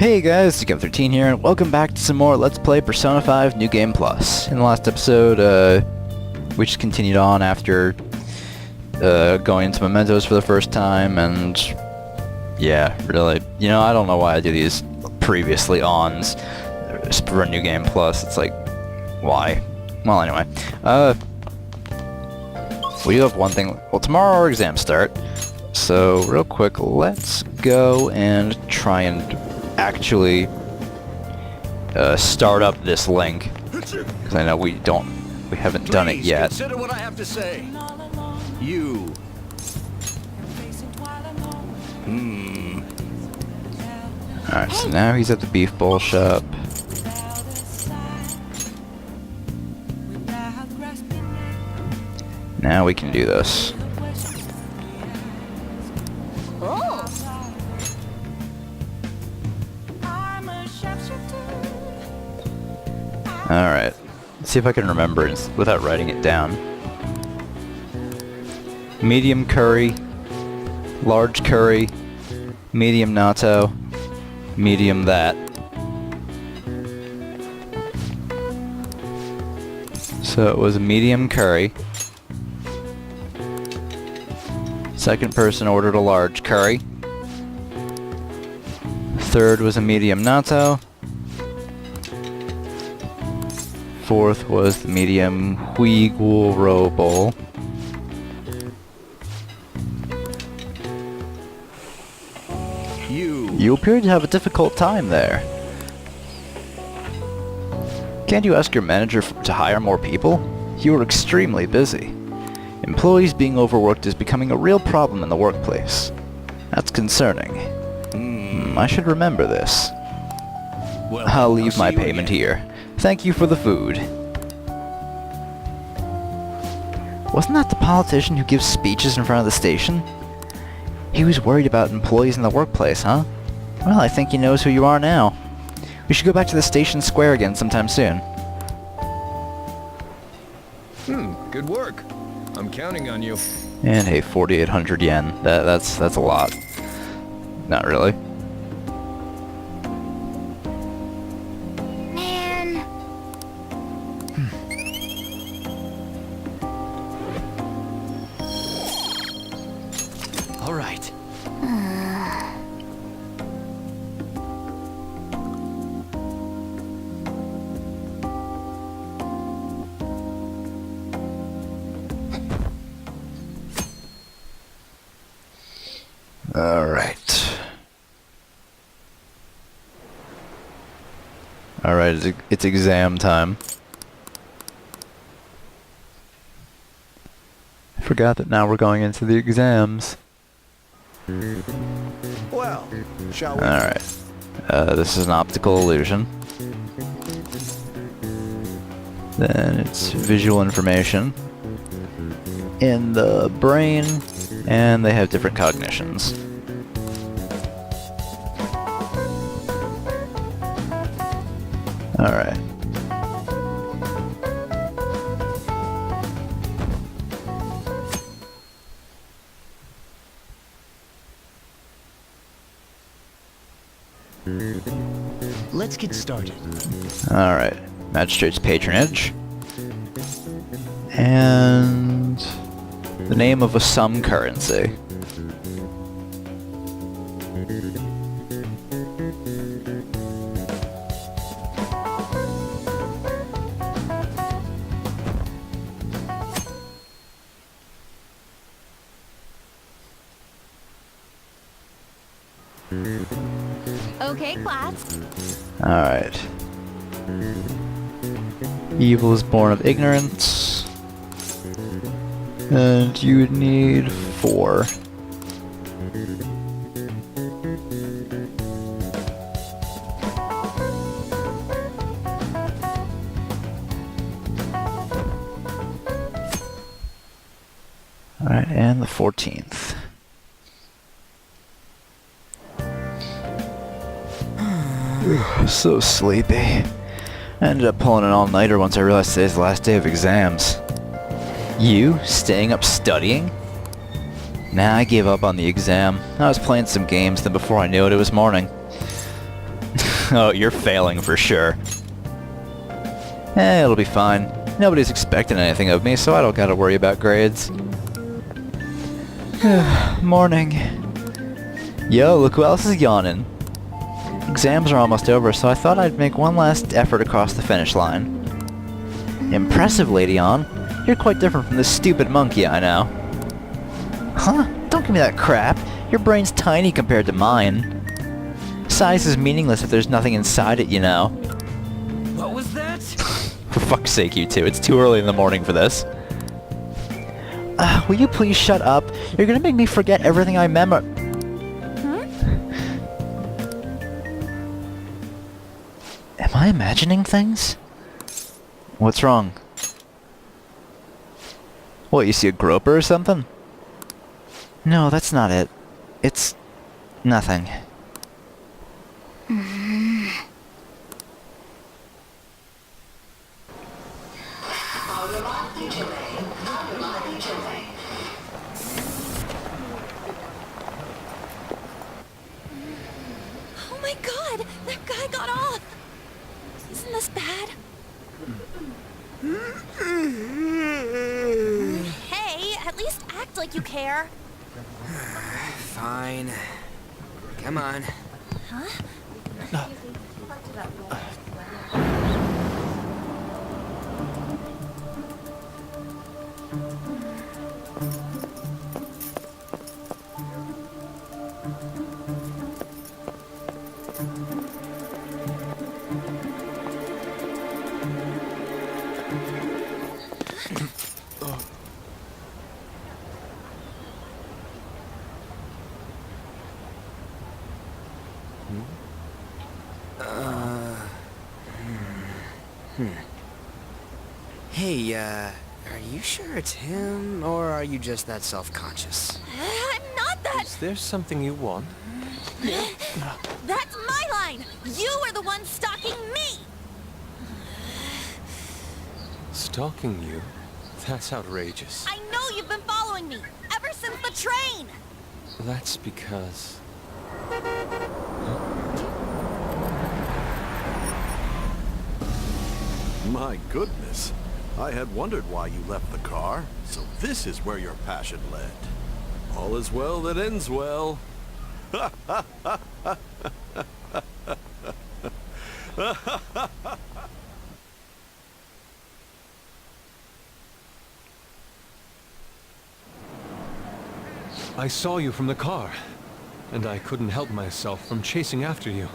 Hey guys, Together13 here, and welcome back to some more Let's Play Persona 5 New Game Plus. In the last episode, we just continued on after going into Mementos for the first time, and yeah, really, I don't know why I do these previously ons for New Game Plus. It's like, why? Well, anyway, we do have one thing. Well, tomorrow our exams start, so real quick, let's go and try and actually start up this link, because I know we haven't done it yet. Consider what I have to say. You. Alright, so now he's at the beef bowl shop. Now we can do this. Alright, let's see if I can remember it without writing it down. Medium curry, large curry, medium natto, medium that. So it was a medium curry. Second person ordered a large curry. Third was a medium natto. Fourth was the medium huiguro bowl. You appear to have a difficult time there. Can't you ask your manager to hire more people? You are extremely busy. Employees being overworked is becoming a real problem in the workplace. That's concerning. I should remember this. Well, I'll leave my payment here. Thank you for the food. Wasn't that the politician who gives speeches in front of the station? He was worried about employees in the workplace, huh? Well, I think he knows who you are now. We should go back to the station square again sometime soon. Good work. I'm counting on you. And hey, 4,800 yen. That's a lot. Not really. All right. Alright, it's exam time. I forgot that now we're going into the exams. Well, shall we? Alright. This is an optical illusion. Then it's visual information in the brain, and they have different cognitions. Alright. Let's get started. Alright. Magistrate's patronage. And the name of a sum currency. Okay, class. Alright. Evil is born of ignorance. And you would need 4. Alright, and the 14th. So sleepy. I ended up pulling an all-nighter once I realized today's the last day of exams. You? Staying up studying? Nah, I gave up on the exam. I was playing some games, then before I knew it, it was morning. Oh, you're failing for sure. It'll be fine. Nobody's expecting anything of me, so I don't gotta worry about grades. Morning. Yo, look who else is yawning. Exams are almost over, so I thought I'd make one last effort across the finish line. Impressive, Lady On. You're quite different from this stupid monkey I know. Huh? Don't give me that crap. Your brain's tiny compared to mine. Size is meaningless if there's nothing inside it, you know. What was that? For fuck's sake, you two. It's too early in the morning for this. Will you please shut up? You're gonna make me forget everything I remember. Am I imagining things? What's wrong? What, you see a groper or something? No, that's not it. It's nothing. Oh my god! That guy got off! Isn't this bad? Hey, at least act like you care. Fine. Come on. Huh? Hey, are you sure it's him, or are you just that self-conscious? I'm not that. Is there something you want? That's my line. You are the one stalking me. Stalking you? That's outrageous. I know you've been following me ever since the train. That's because... My goodness. I had wondered why you left the car. So this is where your passion led. All is well that ends well. I saw you from the car, and I couldn't help myself from chasing after you.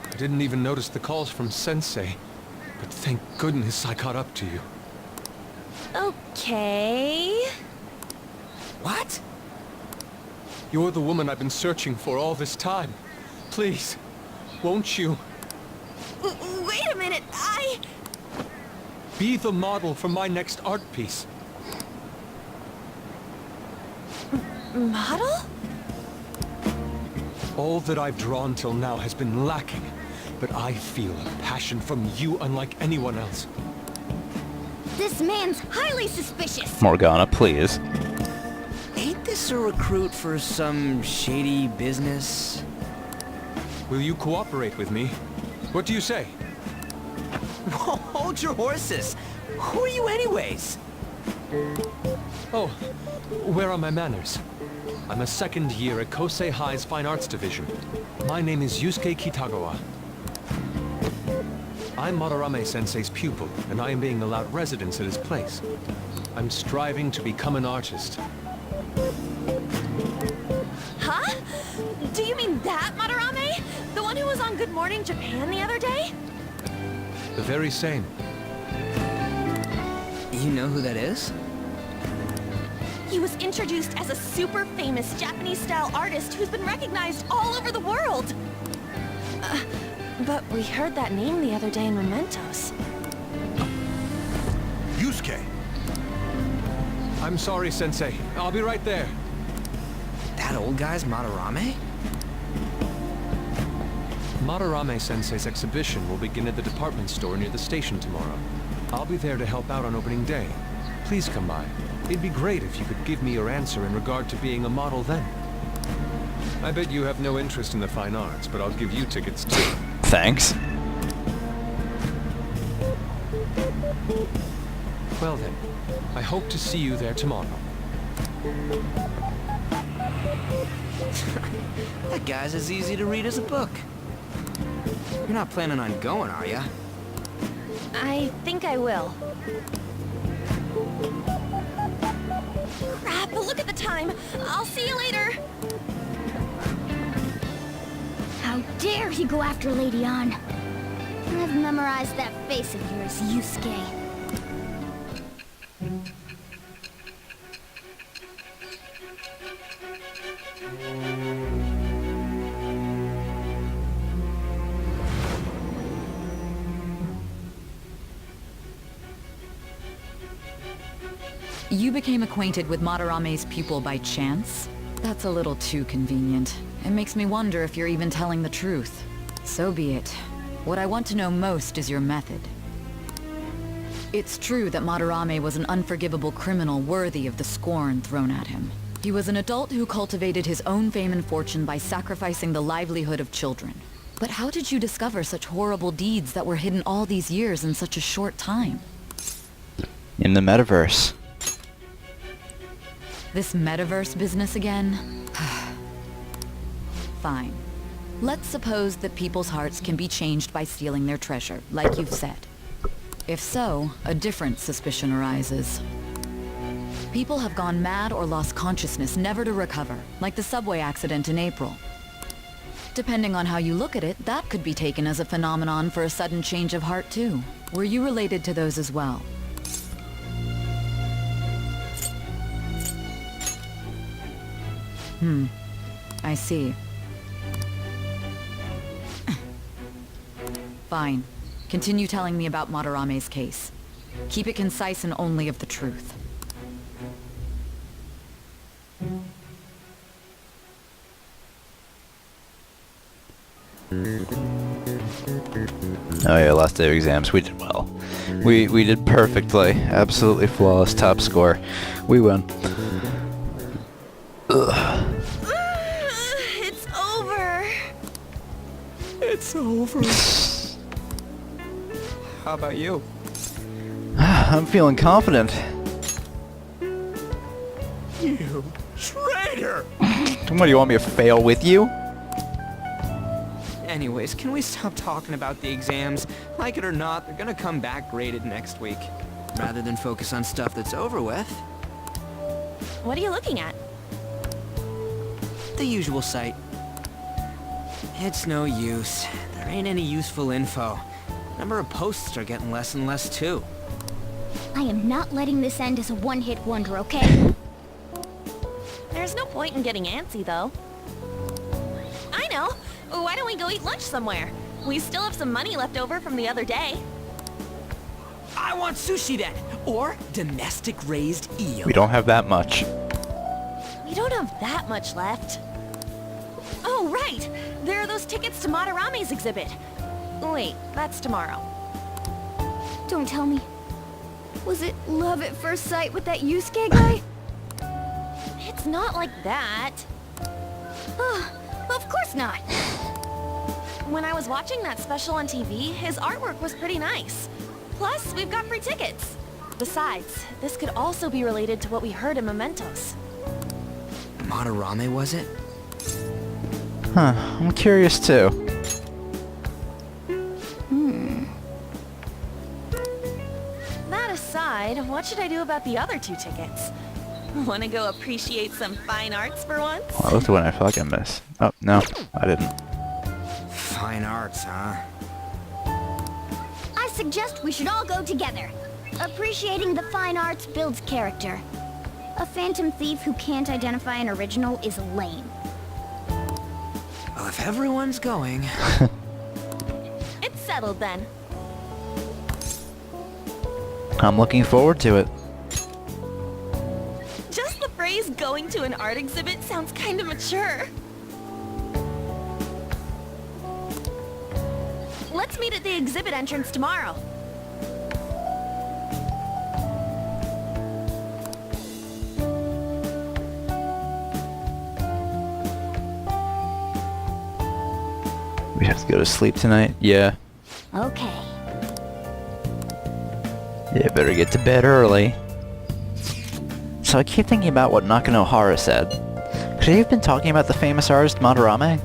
I didn't even notice the calls from Sensei, but thank goodness I caught up to you. Okay. What? You're the woman I've been searching for all this time. Please, won't you Wait a minute. be the model for my next art piece? Model? All that I've drawn till now has been lacking, but I feel a passion from you unlike anyone else. This man's highly suspicious. Morgana, please. Ain't this a recruit for some shady business? Will you cooperate with me? What do you say? Whoa, hold your horses! Who are you anyways? Oh, where are my manners? I'm a second year at Kosei High's Fine Arts Division. My name is Yusuke Kitagawa. I'm Madarame-sensei's pupil, and I am being allowed residence at his place. I'm striving to become an artist. Huh? Do you mean that Madarame? The one who was on Good Morning Japan the other day? The very same. You know who that is? He was introduced as a super famous Japanese-style artist who's been recognized all over the world. But we heard that name the other day in Mementos. Yusuke! I'm sorry, Sensei. I'll be right there. That old guy's Madarame? Madarame-sensei's exhibition will begin at the department store near the station tomorrow. I'll be there to help out on opening day. Please come by. It'd be great if you could give me your answer in regard to being a model then. I bet you have no interest in the fine arts, but I'll give you tickets too. Thanks. Well then, I hope to see you there tomorrow. That guy's as easy to read as a book. You're not planning on going, are ya? I think I will. Crap, look at the time. I'll see you later. How dare he go after Lady Ann? I've memorized that face of yours, Yusuke. You became acquainted with Madarame's pupil by chance? That's a little too convenient. It makes me wonder if you're even telling the truth. So be it. What I want to know most is your method. It's true that Madarame was an unforgivable criminal worthy of the scorn thrown at him. He was an adult who cultivated his own fame and fortune by sacrificing the livelihood of children. But how did you discover such horrible deeds that were hidden all these years in such a short time? In the metaverse. This metaverse business again? Fine. Let's suppose that people's hearts can be changed by stealing their treasure, like you've said. If so, a different suspicion arises. People have gone mad or lost consciousness, never to recover, like the subway accident in April. Depending on how you look at it, that could be taken as a phenomenon for a sudden change of heart too. Were you related to those as well? I see. Fine. Continue telling me about Madarame's case. Keep it concise and only of the truth. Oh yeah, last day of exams. We did well. We did perfectly. Absolutely flawless. Top score. We win. Ugh. It's over. It's over. How about you? I'm feeling confident. You traitor! What, do you want me to fail with you? Anyways, can we stop talking about the exams? Like it or not, they're gonna come back graded next week. Rather than focus on stuff that's over with. What are you looking at? The usual site. It's no use. There ain't any useful info. Number of posts are getting less and less too. I am not letting this end as a one-hit wonder, okay? There's no point in getting antsy, though. I know. Why don't we go eat lunch somewhere? We still have some money left over from the other day. I want sushi then, or domestic raised eel. We don't have that much. We don't have that much left. Oh, right! There are those tickets to Madarame's exhibit. Wait, that's tomorrow. Don't tell me. Was it love at first sight with that Yusuke guy? It's not like that. Of course not. When I was watching that special on TV, his artwork was pretty nice. Plus, we've got free tickets. Besides, this could also be related to what we heard in Mementos. Madarame, was it? Huh, I'm curious too. That aside, what should I do about the other 2 tickets? Wanna go appreciate some fine arts for once? Well, I looked at what I fucking missed. Oh, no, I didn't. Fine arts, huh? I suggest we should all go together. Appreciating the fine arts builds character. A phantom thief who can't identify an original is lame. Well, if everyone's going... It's settled then. I'm looking forward to it. Just the phrase going to an art exhibit sounds kinda mature. Let's meet at the exhibit entrance tomorrow. We We have to go to sleep tonight? Yeah. Okay. Yeah, better get to bed early. So I keep thinking about what Nakanohara said. Could he have been talking about the famous artist Madarame?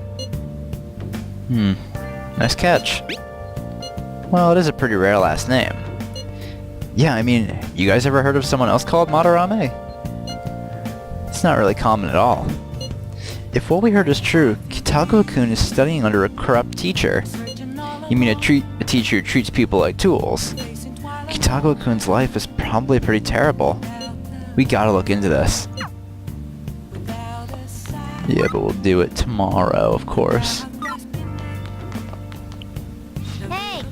Nice catch. Well, it is a pretty rare last name. Yeah, I mean, you guys ever heard of someone else called Madarame? It's not really common at all. If what we heard is true, Kitago-kun is studying under a corrupt teacher. You mean a teacher who treats people like tools? Kitago-kun's life is probably pretty terrible. We gotta look into this. Yeah, but we'll do it tomorrow, of course. Hey!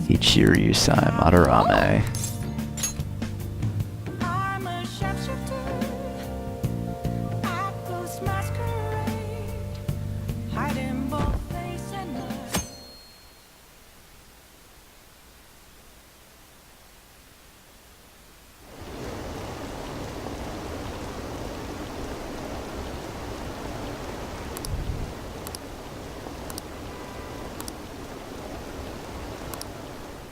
Ichiryu-sai Madarame.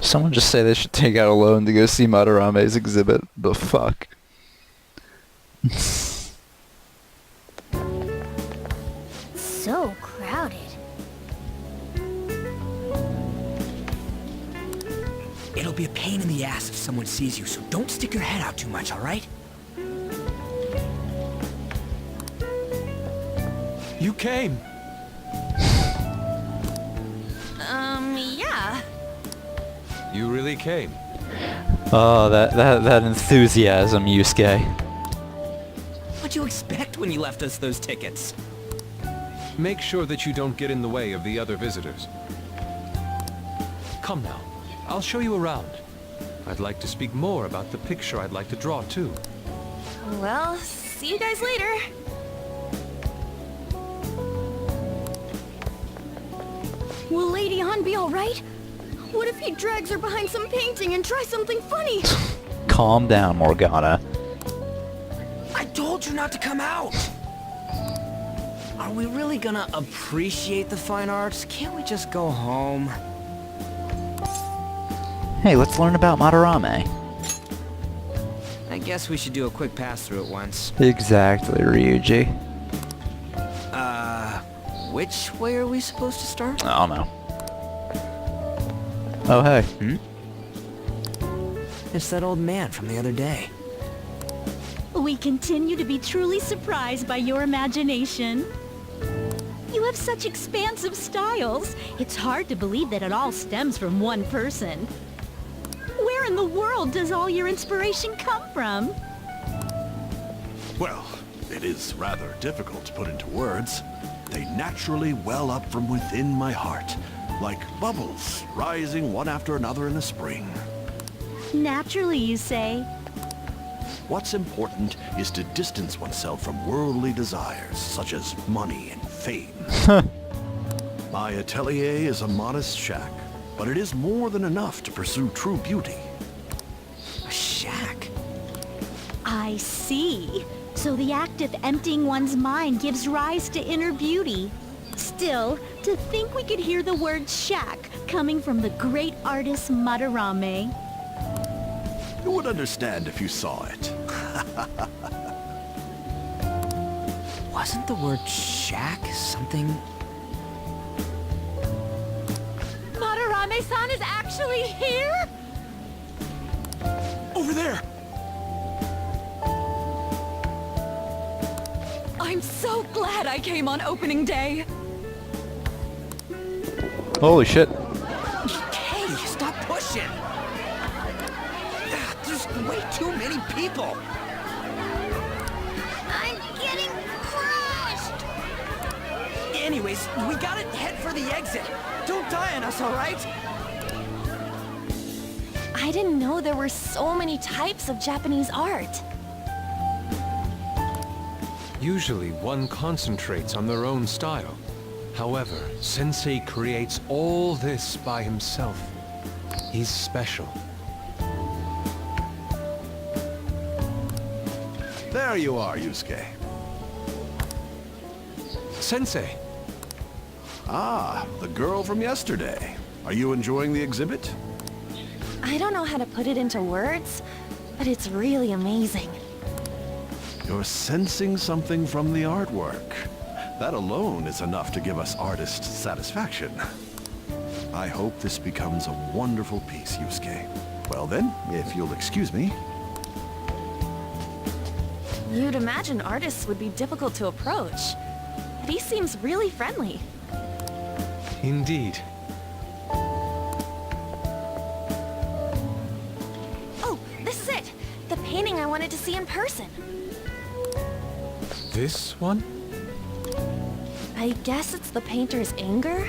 Someone just say they should take out a loan to go see Madarame's exhibit. The fuck? So crowded. It'll be a pain in the ass if someone sees you, so don't stick your head out too much, alright? You came! Yeah. You really came. Oh, that enthusiasm, Yusuke. What'd you expect when you left us those tickets? Make sure that you don't get in the way of the other visitors. Come now. I'll show you around. I'd like to speak more about the picture I'd like to draw, too. Well, see you guys later. Will Lady Han be alright? What if he drags her behind some painting and tries something funny? Calm down, Morgana. I told you not to come out! Are we really gonna appreciate the fine arts? Can't we just go home? Hey, let's learn about Madarame. I guess we should do a quick pass-through at once. Exactly, Ryuji. Which way are we supposed to start? I don't know. Oh, hey. It's that old man from the other day. We continue to be truly surprised by your imagination. You have such expansive styles. It's hard to believe that it all stems from one person. Where in the world does all your inspiration come from? Well, it is rather difficult to put into words. They naturally well up from within my heart, like bubbles rising one after another in the spring. Naturally, you say. What's important is to distance oneself from worldly desires, such as money and fame. My atelier is a modest shack, but it is more than enough to pursue true beauty. A shack? I see. So the act of emptying one's mind gives rise to inner beauty. Still, to think we could hear the word shack coming from the great artist Madarame. You would understand if you saw it. Wasn't the word shack something? Madarame-san is actually here? Over there! I'm so glad I came on opening day. Holy shit. Hey, stop pushing! There's way too many people! I'm getting crushed! Anyways, we gotta head for the exit. Don't die on us, alright? I didn't know there were so many types of Japanese art. Usually one concentrates on their own style. However, Sensei creates all this by himself. He's special. There you are, Yusuke. Sensei! Ah, the girl from yesterday. Are you enjoying the exhibit? I don't know how to put it into words, but it's really amazing. You're sensing something from the artwork. That alone is enough to give us artists satisfaction. I hope this becomes a wonderful piece, Yusuke. Well then, if you'll excuse me. You'd imagine artists would be difficult to approach, but he seems really friendly. Indeed. Oh, this is it! The painting I wanted to see in person. This one? I guess it's the painter's anger?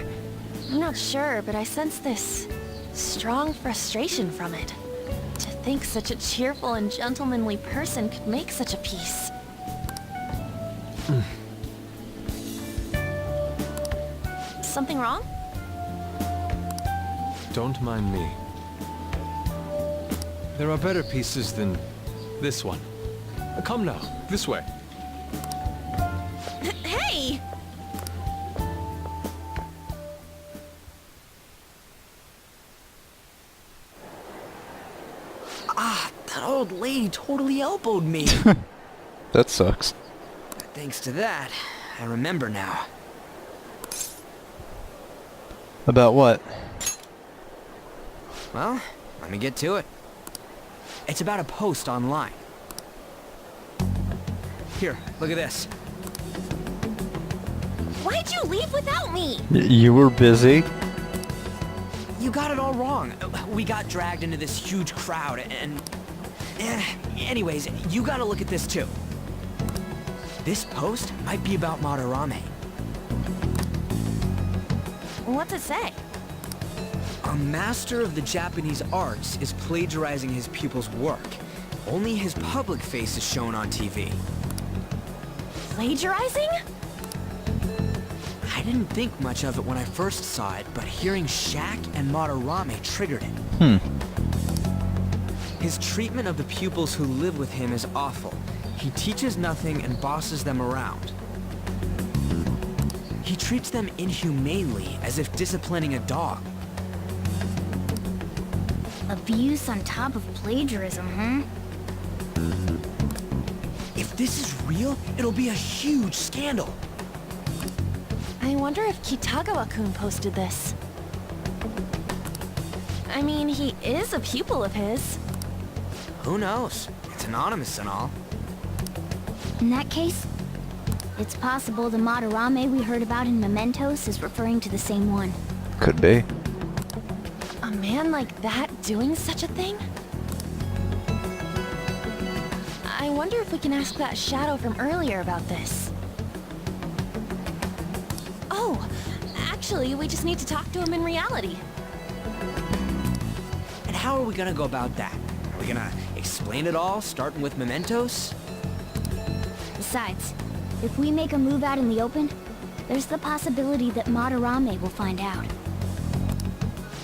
I'm not sure, but I sense this strong frustration from it. To think such a cheerful and gentlemanly person could make such a piece. Something wrong? Don't mind me. There are better pieces than this one. Come now, this way. Hey! Ah, that old lady totally elbowed me. That sucks. Thanks to that, I remember now. About what? Well, let me get to it. It's about a post online. Here, look at this. Why'd you leave without me? You were busy? You got it all wrong. We got dragged into this huge crowd and... anyways, you gotta look at this too. This post might be about Madarame. What's it say? A master of the Japanese arts is plagiarizing his pupil's work. Only his public face is shown on TV. Plagiarizing? I didn't think much of it when I first saw it, but hearing Shaq and Madarame triggered it. His treatment of the pupils who live with him is awful. He teaches nothing and bosses them around. He treats them inhumanely, as if disciplining a dog. Abuse on top of plagiarism, huh? If this is real, it'll be a huge scandal. I wonder if Kitagawa-kun posted this. I mean, he is a pupil of his. Who knows? It's anonymous and all. In that case, it's possible the Madarame we heard about in Mementos is referring to the same one. Could be. A man like that doing such a thing? I wonder if we can ask that shadow from earlier about this. Oh, actually, we just need to talk to him in reality. And how are we gonna go about that? Are we gonna explain it all, starting with Mementos? Besides, if we make a move out in the open, there's the possibility that Madarame will find out.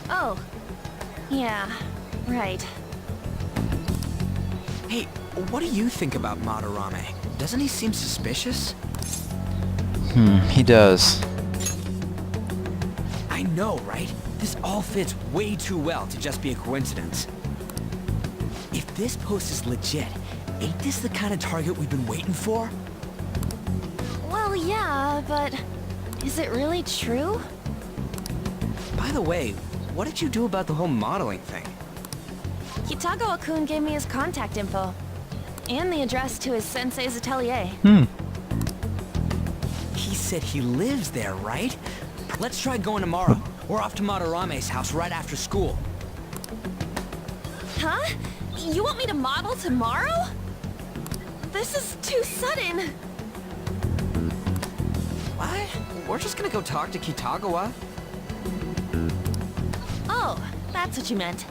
Oh, yeah, right. Hey, what do you think about Madarame? Doesn't he seem suspicious? He does. I know, right? This all fits way too well to just be a coincidence. If this post is legit, ain't this the kind of target we've been waiting for? Well, yeah, but is it really true? By the way, what did you do about the whole modeling thing? Kitagawa-kun gave me his contact info. And the address to his sensei's atelier. He said he lives there, right? Let's try going tomorrow. We're off to Madarame's house right after school. Huh? You want me to model tomorrow? This is too sudden. What? We're just gonna go talk to Kitagawa. Oh, that's what you meant.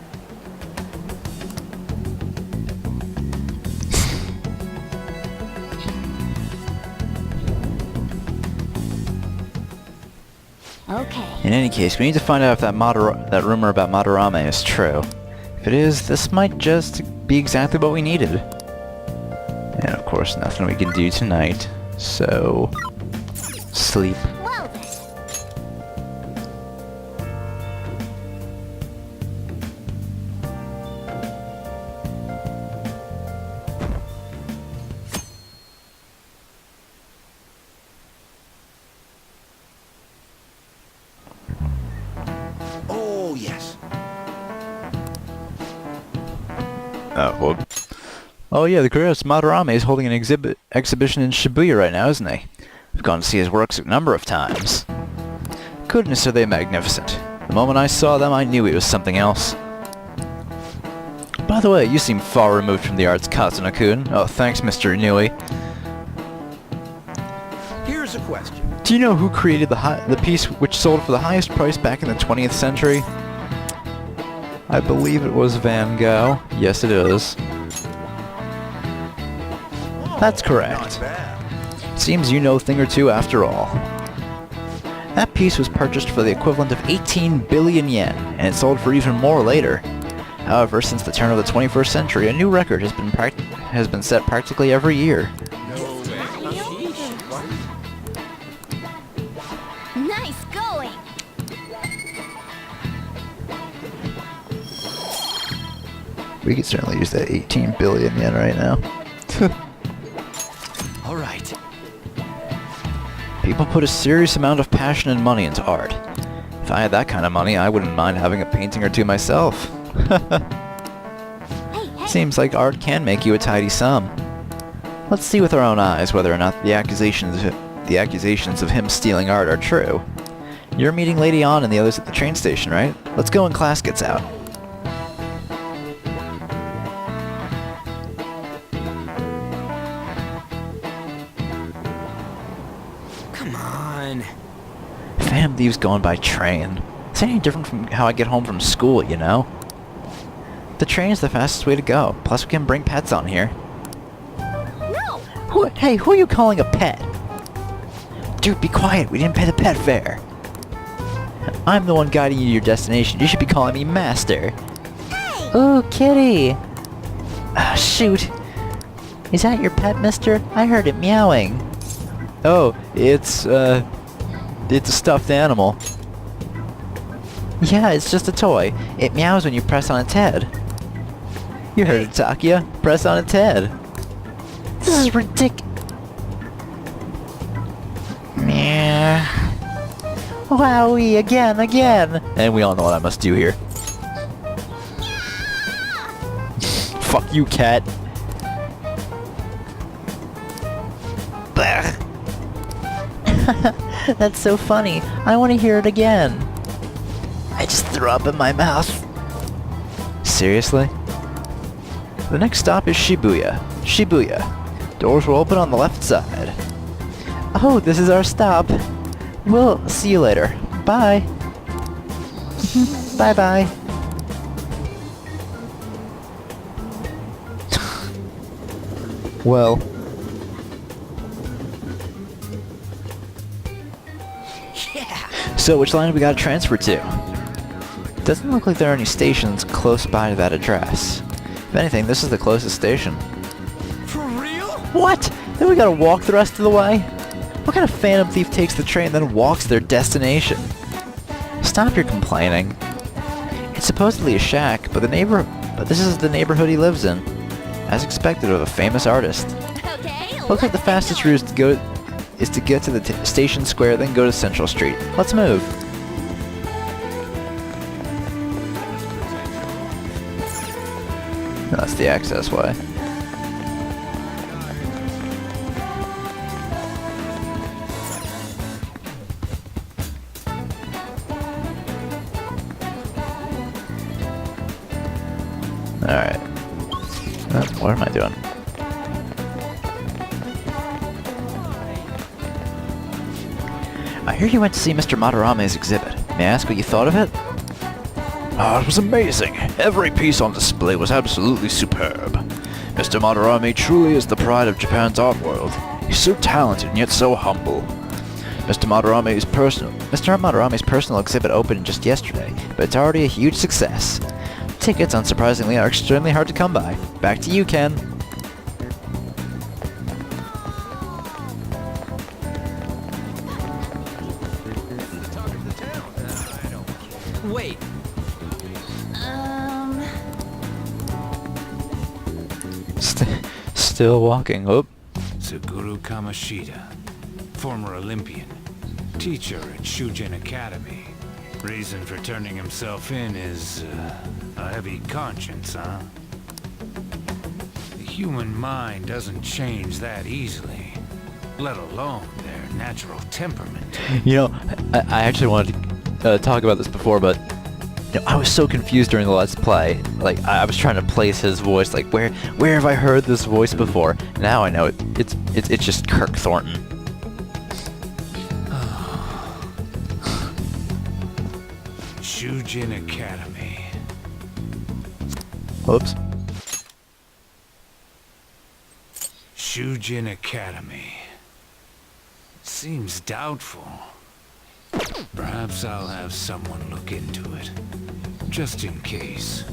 Okay. In any case, we need to find out if that rumor about Madarame is true. If it is, this might just be exactly what we needed. And of course, nothing we can do tonight. So, sleep. Well then. Oh, yes. Oh, whoop. Oh yeah, the Kuros Madarame is holding an exhibition in Shibuya right now, isn't he? I've gone to see his works a number of times. Goodness, are they magnificent. The moment I saw them, I knew he was something else. By the way, you seem far removed from the arts, Kazuna-kun. Oh, thanks, Mr. Inui. Here's a question. Do you know who created the piece which sold for the highest price back in the 20th century? I believe it was Van Gogh. Yes, it is. That's correct. Seems you know a thing or two after all. That piece was purchased for the equivalent of 18 billion yen, and it sold for even more later. However, since the turn of the 21st century, a new record has been set practically every year. Nice going! We could certainly use that 18 billion yen right now. All right. People put a serious amount of passion and money into art. If I had that kind of money, I wouldn't mind having a painting or two myself. Seems like art can make you a tidy sum. Let's see with our own eyes whether or not the accusations of him stealing art are true. You're meeting Lady Ann and the others at the train station, right? Let's go when class gets out. Come on. Phantom Thieves going by train. It's any different from how I get home from school, you know? The train's the fastest way to go. Plus we can bring pets on here. No! Hey, who are you calling a pet? Dude, be quiet. We didn't pay the pet fare. I'm the one guiding you to your destination. You should be calling me Master. Hey! Ooh, kitty. Shoot. Is that your pet, mister? I heard it meowing. Oh, it's a stuffed animal. Yeah, it's just a toy. It meows when you press on its head. You heard it, Takia. Press on its head. This is ridiculous. Meow. Wowie, again. And we all know what I must do here. Fuck you, cat. That's so funny. I want to hear it again. I just threw up in my mouth. Seriously? The next stop is Shibuya. Doors will open on the left side. Oh, this is our stop. We'll see you later. Bye. Bye-bye. Well. Yeah. So, which line do we gotta transfer to? Doesn't look like there are any stations close by to that address. If anything, this is the closest station. For real? What? Then we gotta walk the rest of the way? What kind of phantom thief takes the train then walks their destination? Stop your complaining. It's supposedly a shack, but this is the neighborhood he lives in. As expected of a famous artist. Okay, Looks like the fastest route is to get to the station square, then go to Central Street. Let's move. That's the access way. Alright. What am I doing? I hear you went to see Mr. Madarame's exhibit. May I ask what you thought of it? Oh, it was amazing. Every piece on display was absolutely superb. Mr. Madarame truly is the pride of Japan's art world. He's so talented and yet so humble. Mr. Madarame's personal exhibit opened just yesterday, but it's already a huge success. Tickets, unsurprisingly, are extremely hard to come by. Back to you, Ken. Wait. Still walking. Oh. Suguru Kamashita, former Olympian, teacher at Shujin Academy. Reason for turning himself in is a heavy conscience, huh? The human mind doesn't change that easily, let alone their natural temperament. You know, I actually wanted to talk about this before, but you know, I was so confused during the Let's Play. Like, I was trying to place his voice. Like, where have I heard this voice before? Now I know it's just Kirk Thornton. Shujin Academy. Whoops. Shujin Academy. Seems doubtful. Perhaps I'll have someone look into it, just in case.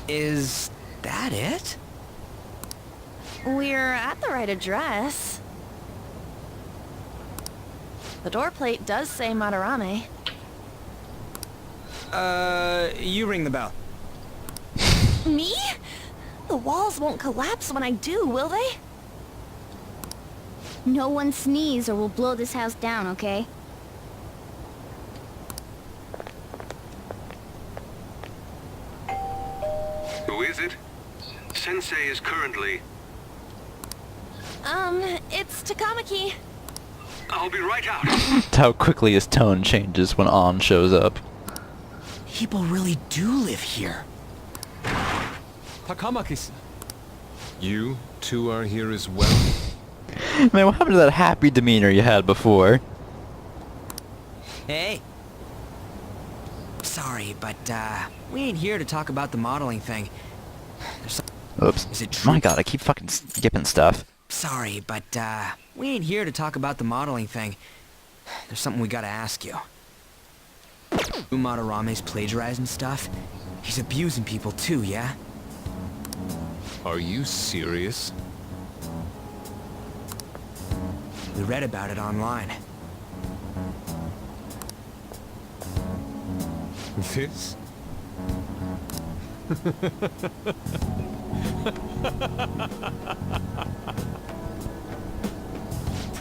Is that it? We're at the right address. The door plate does say Madarame. You ring the bell. Me? The walls won't collapse when I do, will they? No one sneeze or we'll blow this house down, okay? Who is it? Sensei is currently... It's Takamaki. I'll be right out. How quickly his tone changes when On shows up. People really do live here. Takamaki-san. You two are here as well? Man, what happened to that happy demeanor you had before? Hey. Sorry, but, we ain't here to talk about the modeling thing. Oops. Is it true? My god, I keep fucking skipping stuff. Sorry, but, we ain't here to talk about the modeling thing. There's something we gotta ask you. Madarame's plagiarizing stuff. He's abusing people too, yeah? Are you serious? We read about it online. This?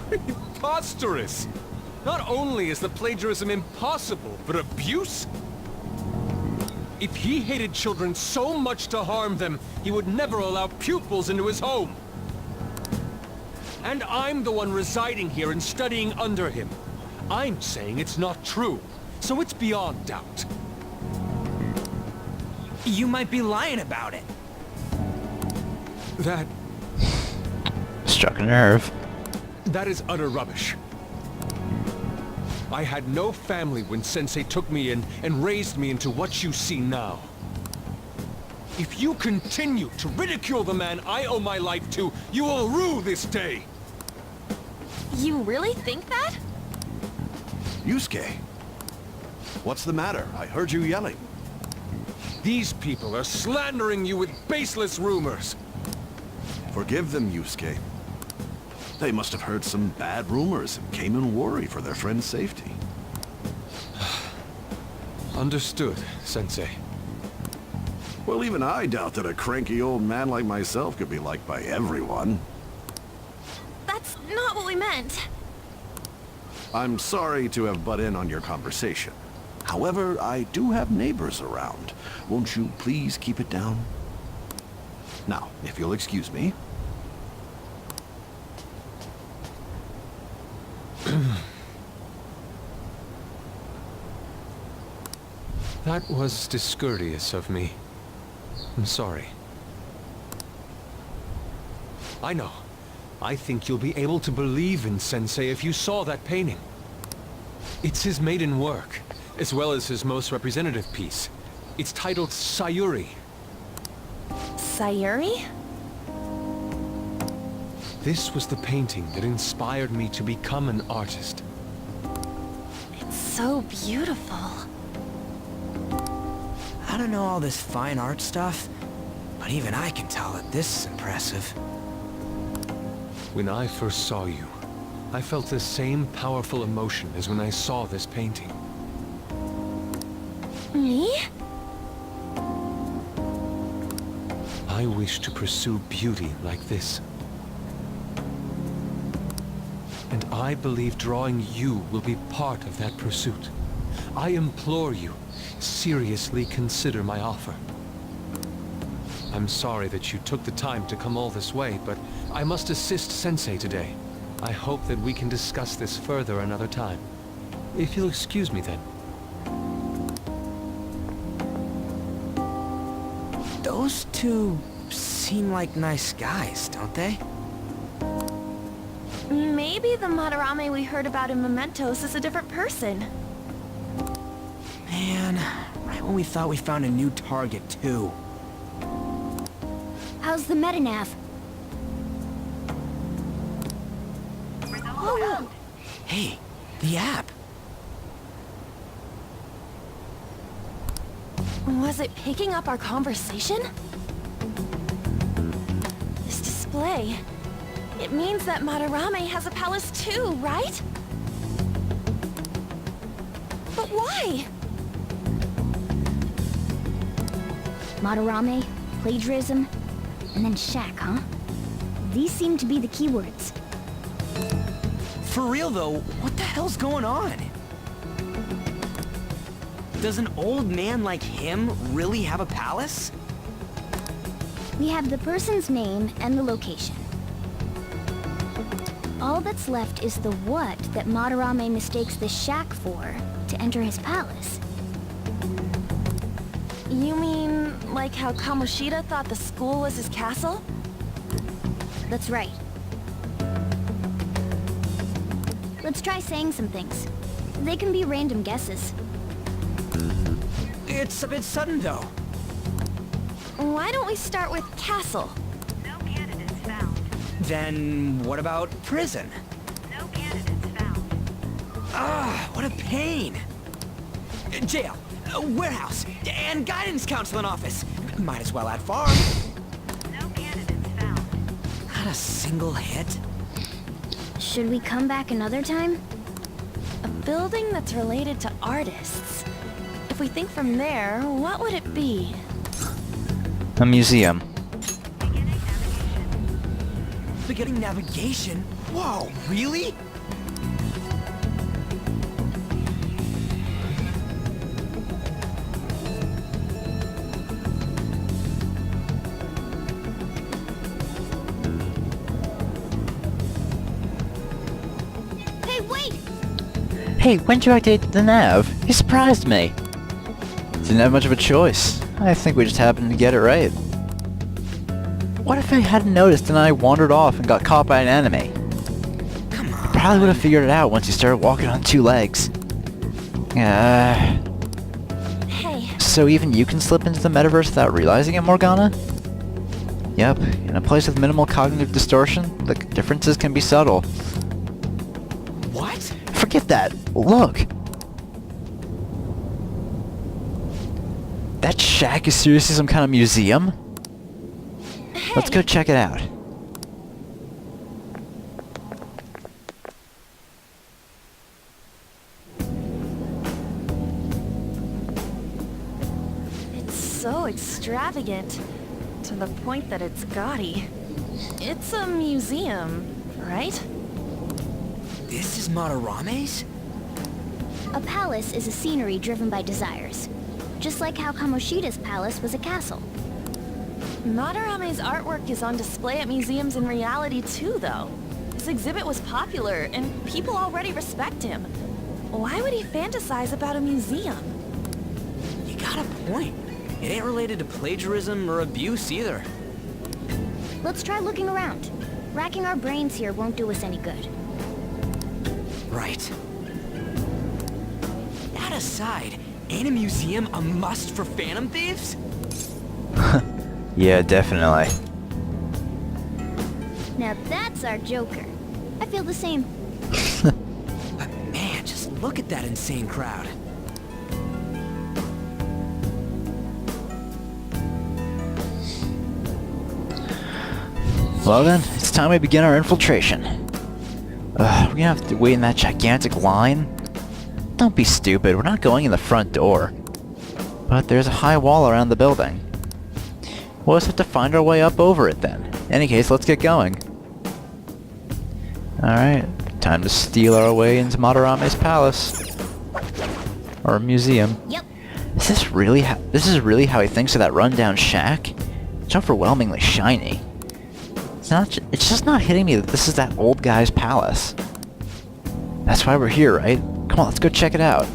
Preposterous! Not only is the plagiarism impossible, but abuse? If he hated children so much to harm them, he would never allow pupils into his home. And I'm the one residing here and studying under him. I'm saying it's not true, so it's beyond doubt. You might be lying about it. That Struck a nerve. is utter rubbish. I had no family when Sensei took me in and raised me into what you see now. If you continue to ridicule the man I owe my life to, you will rue this day! You really think that? Yusuke, what's the matter? I heard you yelling. These people are slandering you with baseless rumors. Forgive them, Yusuke. They must have heard some bad rumors and came in worried for their friend's safety. Understood, Sensei. Well, even I doubt that a cranky old man like myself could be liked by everyone. That's not what we meant. I'm sorry to have butt in on your conversation. However, I do have neighbors around. Won't you please keep it down? Now, if you'll excuse me. That was discourteous of me. I'm sorry. I know. I think you'll be able to believe in Sensei if you saw that painting. It's his maiden work, as well as his most representative piece. It's titled Sayuri. Sayuri? This was the painting that inspired me to become an artist. It's so beautiful. I don't know all this fine art stuff, but even I can tell that this is impressive. When I first saw you, I felt the same powerful emotion as when I saw this painting. Me? I wish to pursue beauty like this. And I believe drawing you will be part of that pursuit. I implore you, seriously consider my offer. I'm sorry that you took the time to come all this way, but I must assist Sensei today. I hope that we can discuss this further another time. If you'll excuse me then. Those two seem like nice guys, don't they? Maybe the Madarame we heard about in Mementos is a different person. Man, right when we thought we found a new target, too. How's the metanav? Oh, Hey, the app. was it picking up our conversation? This display... It means that Madarame has a palace too, right? But why? Madarame, plagiarism, and then shack, huh? These seem to be the keywords. For real though, what the hell's going on? Does an old man like him really have a palace? We have the person's name and the location. All that's left is the what that Madarame mistakes the shack for to enter his palace. You mean, like how Kamoshida thought the school was his castle? That's right. Let's try saying some things. They can be random guesses. It's a bit sudden though. Why don't we start with castle? No candidates found. Then what about prison? No candidates found. Ah, what a pain. Jail, warehouse, and guidance counseling office. Might as well add farm. No candidates found. Not a single hit. Should we come back another time? A building that's related to artists. If we think from there, what would it be? A museum. Beginning navigation? Whoa, really? Hey, wait! Hey, when'd you activate the nav? You surprised me. Didn't have much of a choice. I think we just happened to get it right. What if I hadn't noticed and I wandered off and got caught by an enemy? Come on. Probably would have figured it out once you started walking on two legs. Hey, So even you can slip into the metaverse without realizing it, Morgana? Yep, in a place with minimal cognitive distortion, the differences can be subtle. What? Forget that! Look! That shack is seriously some kind of museum? hey! Let's go check it out. It's so extravagant, to the point that it's gaudy. It's a museum, right? This is Madarame's? A palace is a scenery driven by desires. Just like how Kamoshida's palace was a castle. Madarame's artwork is on display at museums in reality too, though. His exhibit was popular, and people already respect him. Why would he fantasize about a museum? You got a point. It ain't related to plagiarism or abuse either. Let's try looking around. Racking our brains here won't do us any good. Right. That aside, ain't a museum a must for Phantom Thieves? Yeah, definitely. Now that's our Joker. I feel the same. But man, just look at that insane crowd. Well then, it's time we begin our infiltration. We're gonna have to wait in that gigantic line? Don't be stupid, we're not going in the front door. But there's a high wall around the building. We'll just have to find our way up over it then. In any case, let's get going. Alright, Time to steal our way into Madarame's palace. Or museum. Yep. Is this really how he thinks of that rundown shack? It's overwhelmingly shiny. It's just not hitting me that this is that old guy's palace. That's why we're here, right? Come on, let's go check it out.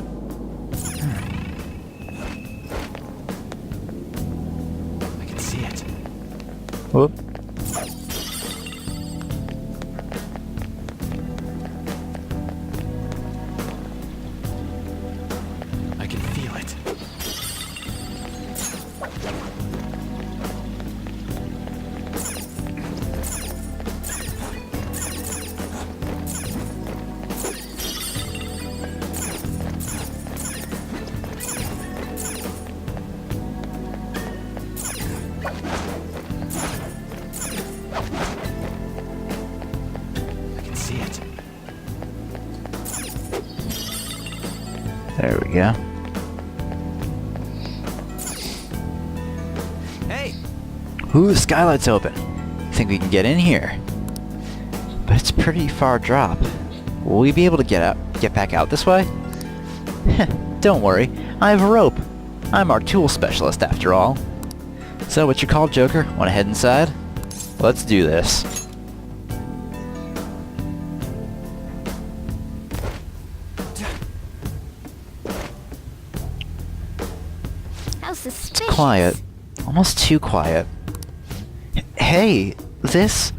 I can see it. Whoop. I can feel it. I can see it. There we go. Hey! Ooh, the skylight's open. Think we can get in here? But it's a pretty far drop. Will we be able to get back out this way? Don't worry, I have a rope. I'm our tool specialist after all. So, what's your call, Joker? Wanna head inside? Let's do this. How suspicious. It's quiet. Almost too quiet. Hey, this...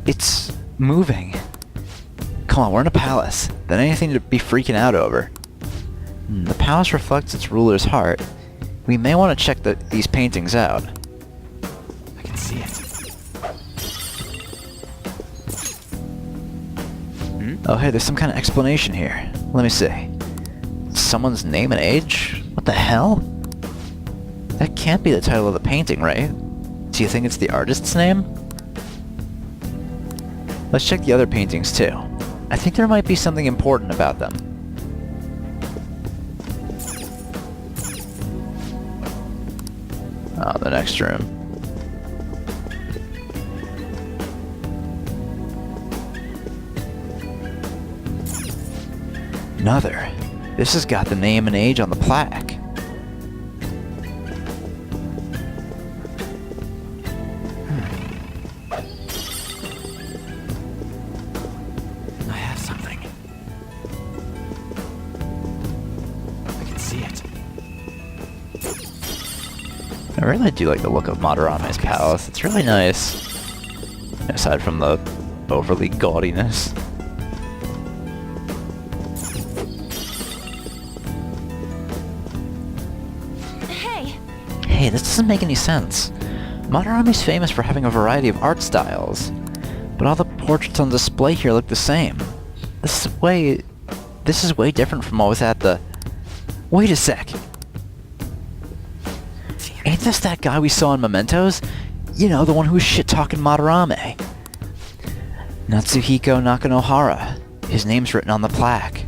It's moving. Come on, we're in a palace. That ain't anything to be freaking out over. The palace reflects its ruler's heart. We may want to check these paintings out. I can see it. Oh hey, there's some kind of explanation here. Let me see. Someone's name and age? What the hell? That can't be the title of the painting, right? Do you think it's the artist's name? Let's check the other paintings too. I think there might be something important about them. Oh, the next room. Another. This has got the name and age on the plaque. I have something. I can see it. I really do like the look of Madarame's palace. It's really nice. Aside from the overly gaudiness. Hey, Hey, this doesn't make any sense. Madarame's famous for having a variety of art styles, but all the portraits on display here look the same. This is way different from what was at the... Wait a sec! Ain't this that guy we saw in Mementos? You know, the one who was shit-talking Madarame. Natsuhiko Nakanohara. His name's written on the plaque.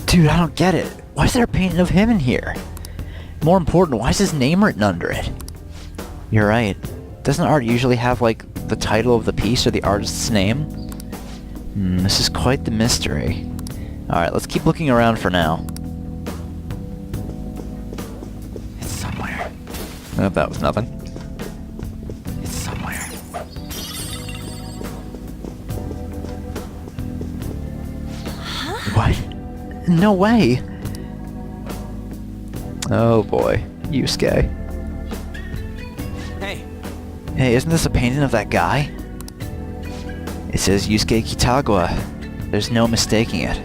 Dude, I don't get it. Why is there a painting of him in here? More important, why is his name written under it? You're right. Doesn't art usually have, like, the title of the piece or the artist's name? This is quite the mystery. Alright, let's keep looking around for now. It's somewhere. Oh, that was nothing. It's somewhere. What? No way! Oh boy. Yusuke. Hey, Hey, isn't this a painting of that guy? It says Yusuke Kitagawa. There's no mistaking it.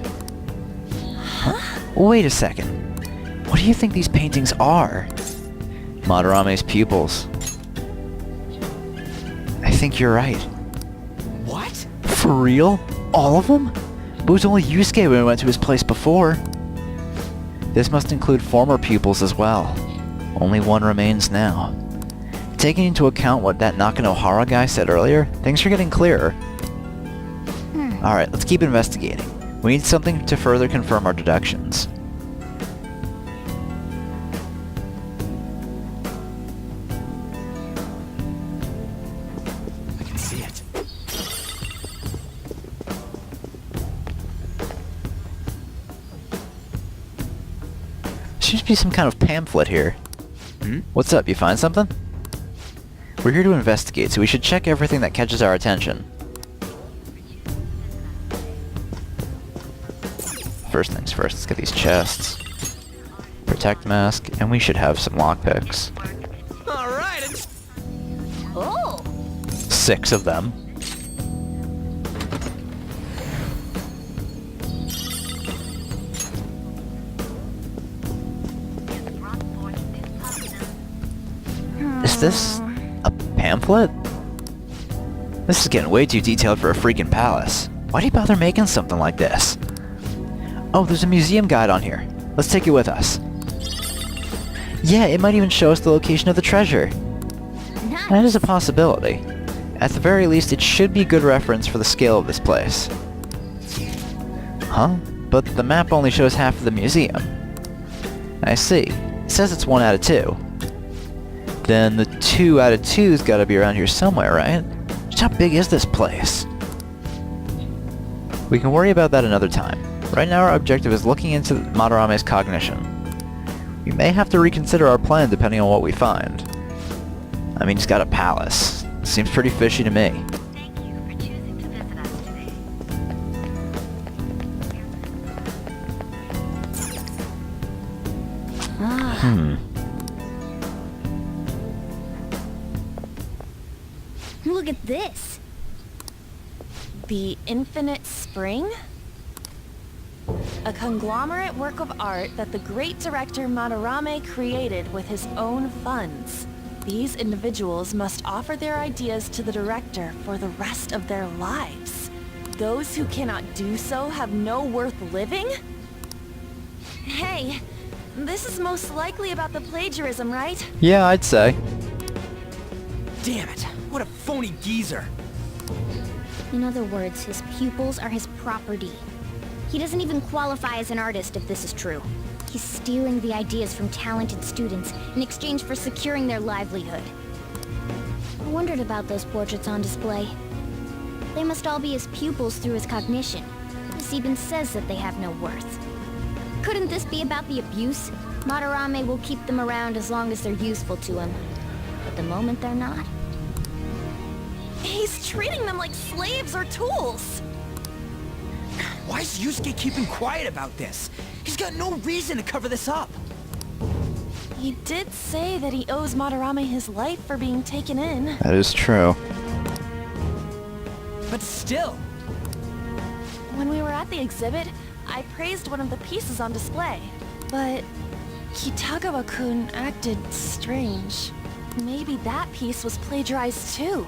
Huh? Wait a second. What do you think these paintings are? Madarame's pupils. I think you're right. what? For real? All of them? But it was only Yusuke when we went to his place before. This must include former pupils as well. Only one remains now. Taking into account what that Nakanohara guy said earlier, things are getting clearer. Alright, let's keep investigating. We need something to further confirm our deductions. I can see it. seems to be some kind of pamphlet here. What's up, you find something? We're here to investigate, so we should check everything that catches our attention. First things first, let's get these chests. Protect mask, and we should have some lockpicks. Alright, it's... Oh! 6 of them. Is this a pamphlet? This is getting way too detailed for a freaking palace. Why'd he bother making something like this? Oh, there's a museum guide on here. Let's take it with us. Yeah, it might even show us the location of the treasure. Nice. That is a possibility. At the very least, it should be a good reference for the scale of this place. Huh? But the map only shows half of the museum. I see. It says it's 1 out of 2. Then the 2 out of 2's gotta be around here somewhere, right? Just how big is this place? We can worry about that another time. Right now our objective is looking into Madarame's cognition. We may have to reconsider our plan depending on what we find. I mean, he's got a palace. Seems pretty fishy to me. Thank you for choosing to visit us today. Look at this. The Infinite Spring? A conglomerate work of art that the great director Madarame created with his own funds. These individuals must offer their ideas to the director for the rest of their lives. Those who cannot do so have no worth living? Hey, this is most likely about the plagiarism, right? Yeah, I'd say. Damn it, what a phony geezer. In other words, his pupils are his property. He doesn't even qualify as an artist if this is true. He's stealing the ideas from talented students in exchange for securing their livelihood. I wondered about those portraits on display. They must all be his pupils through his cognition. This even says that they have no worth. Couldn't this be about the abuse? Madarame will keep them around as long as they're useful to him. But the moment they're not... He's treating them like slaves or tools. Why is Yusuke keeping quiet about this? He's got no reason to cover this up. He did say that he owes Madarame his life for being taken in. That is true. But still. When we were at the exhibit, I praised one of the pieces on display. But Kitagawa-kun acted strange. Maybe that piece was plagiarized too.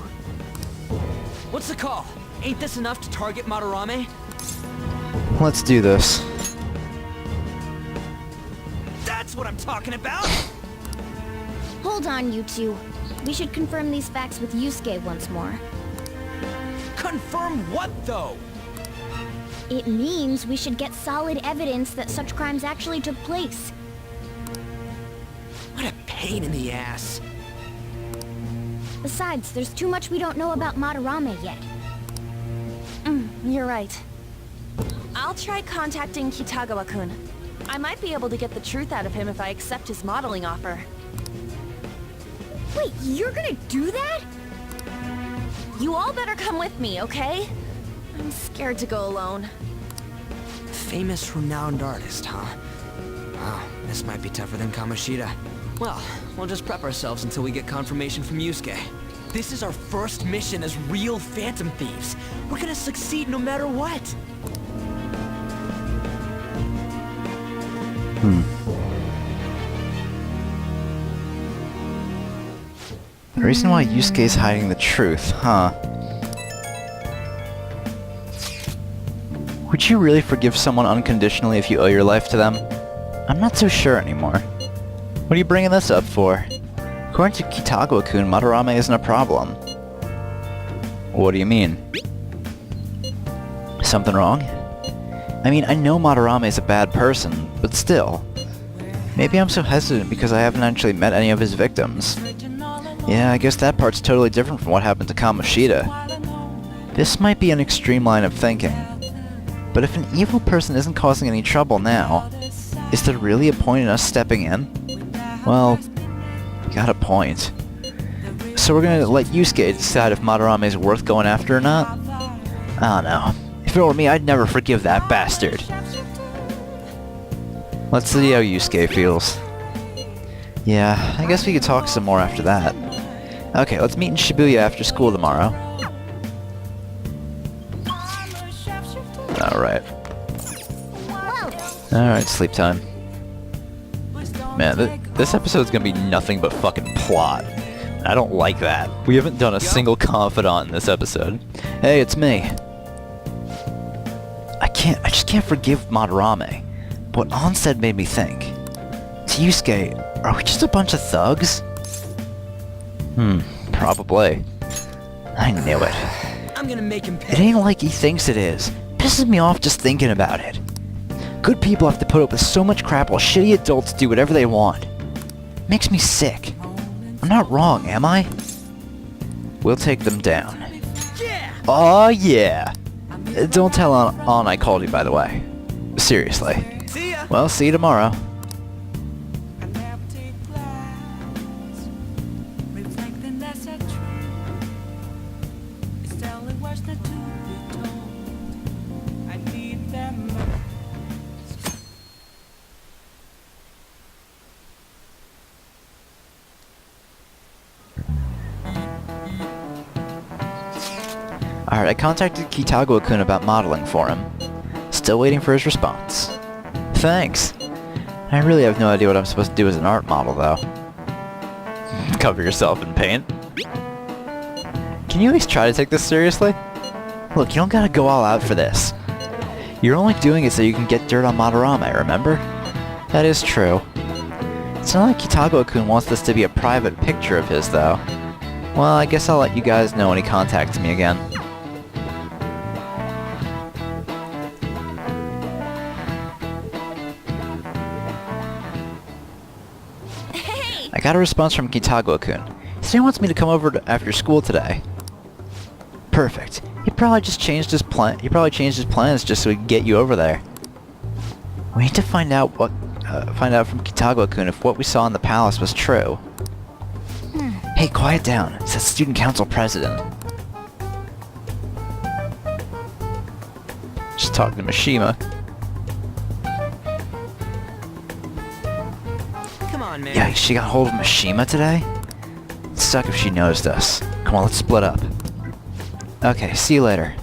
What's the call? Ain't this enough to target Madarame? Let's do this. That's what I'm talking about! Hold on, you two. We should confirm these facts with Yusuke once more. Confirm what, though? It means we should get solid evidence that such crimes actually took place. What a pain in the ass. Besides, there's too much we don't know about Madarame yet. You're right. I'll try contacting Kitagawa-kun. I might be able to get the truth out of him if I accept his modeling offer. Wait, you're gonna do that? You all better come with me, okay? I'm scared to go alone. Famous, renowned artist, huh? Wow, this might be tougher than Kamoshida. Well, we'll just prep ourselves until we get confirmation from Yusuke. This is our first mission as real Phantom Thieves. We're gonna succeed no matter what. The reason why Yusuke's hiding the truth, huh? Would you really forgive someone unconditionally if you owe your life to them? I'm not so sure anymore. What are you bringing this up for? According to Kitagawa-kun, Madarame isn't a problem. What do you mean? Something wrong? I mean, I know Madarame is a bad person, but still. Maybe I'm so hesitant because I haven't actually met any of his victims. Yeah, I guess that part's totally different from what happened to Kamoshida. This might be an extreme line of thinking. But if an evil person isn't causing any trouble now, Is there really a point in us stepping in? Well, you got a point. So we're gonna let Yusuke decide if Madarame is worth going after or not? I don't know. If it were me, I'd never forgive that bastard. Let's see how Yusuke feels. Yeah, I guess we could talk some more after that. Okay, let's meet in Shibuya after school tomorrow. Alright. Alright, sleep time. Man, this episode's gonna be nothing but fucking plot. I don't like that. We haven't done a single confidant in this episode. Hey, it's me. I just can't forgive Madarame. What An said made me think. To Yusuke, are we just a bunch of thugs? Probably. I knew it. I'm gonna make him It pay. ain't like he thinks it is. Pisses me off just thinking about it. Good people have to put up with so much crap while shitty adults do whatever they want. Makes me sick. I'm not wrong, am I? We'll take them down. Yeah! Oh yeah! Don't tell An I called you, by the way. Seriously. See ya! Well, see you tomorrow. Alright, I contacted Kitagawa-kun about modeling for him. Still waiting for his response. Thanks. I really have no idea what I'm supposed to do as an art model, though. Cover yourself in paint. Can you at least try to take this seriously? Look, you don't gotta go all out for this. You're only doing it so you can get dirt on Madarame, remember? That is true. It's not like Kitagawa-kun wants this to be a private picture of his, though. Well, I guess I'll let you guys know when he contacts me again. I got a response from Kitagawa-kun. He said he wants me to come over after school today. Perfect. He probably changed his plans just so he can get you over there. We need to find out from Kitagawa-kun if what we saw in the palace was true. Hey, quiet down. It's the student council president. Just talking to Mishima. Come on, man. Yeah, she got hold of Mishima today? It'd suck if she noticed us. Come on, let's split up. Okay, see you later.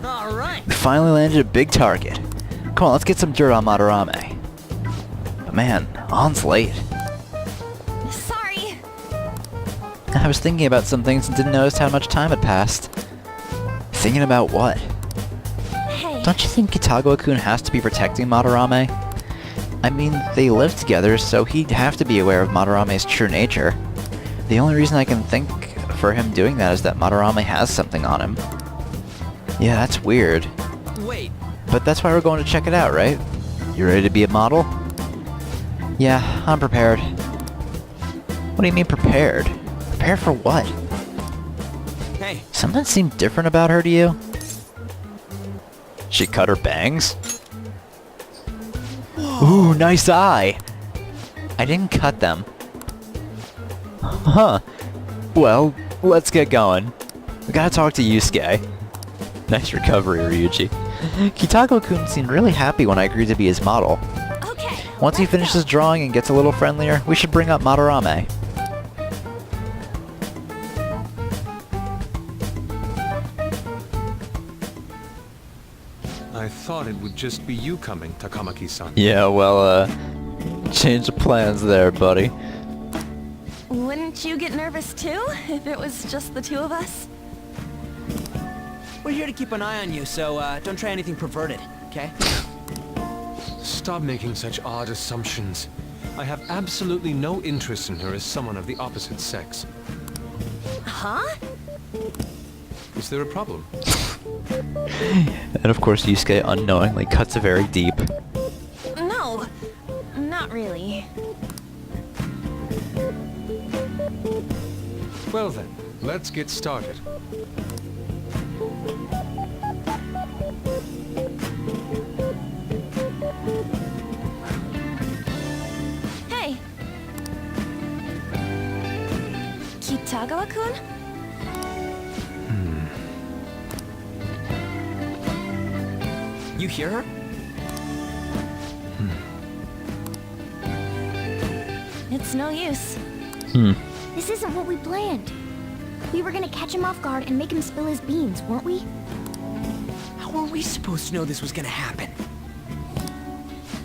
Alright. We finally landed a big target. Come on, let's get some dirt on Madarame. But man, An's late. Sorry. I was thinking about some things and didn't notice how much time had passed. Thinking about what? Hey. Don't you think Kitagawa-kun has to be protecting Madarame? I mean, they live together, so he'd have to be aware of Madarame's true nature. The only reason I can think for him doing that is that Madarame has something on him. Yeah, that's weird. Wait. But that's why we're going to check it out, right? You ready to be a model? Yeah, I'm prepared. What do you mean prepared? Prepared for what? Hey. Something seemed different about her to you? She cut her bangs? Ooh, nice eye! I didn't cut them. Huh. Well, let's get going. We gotta talk to Yusuke. Nice recovery, Ryuji. Kitagawa-kun seemed really happy when I agreed to be his model. Okay. Once he finishes drawing and gets a little friendlier, we should bring up Madarame. I thought it would just be you coming, Takamaki-san. Yeah, well, change of plans there, buddy. Wouldn't you get nervous too, if it was just the two of us? We're here to keep an eye on you, so don't try anything perverted, okay? Stop making such odd assumptions. I have absolutely no interest in her as someone of the opposite sex. Huh? Is there a problem? And of course Yusuke unknowingly cuts a very deep. No, not really. Well then, Let's get started. Hey! Kitagawa-kun? You hear her? It's no use. This isn't what we planned. We were gonna catch him off guard and make him spill his beans, weren't we? How were we supposed to know this was gonna happen?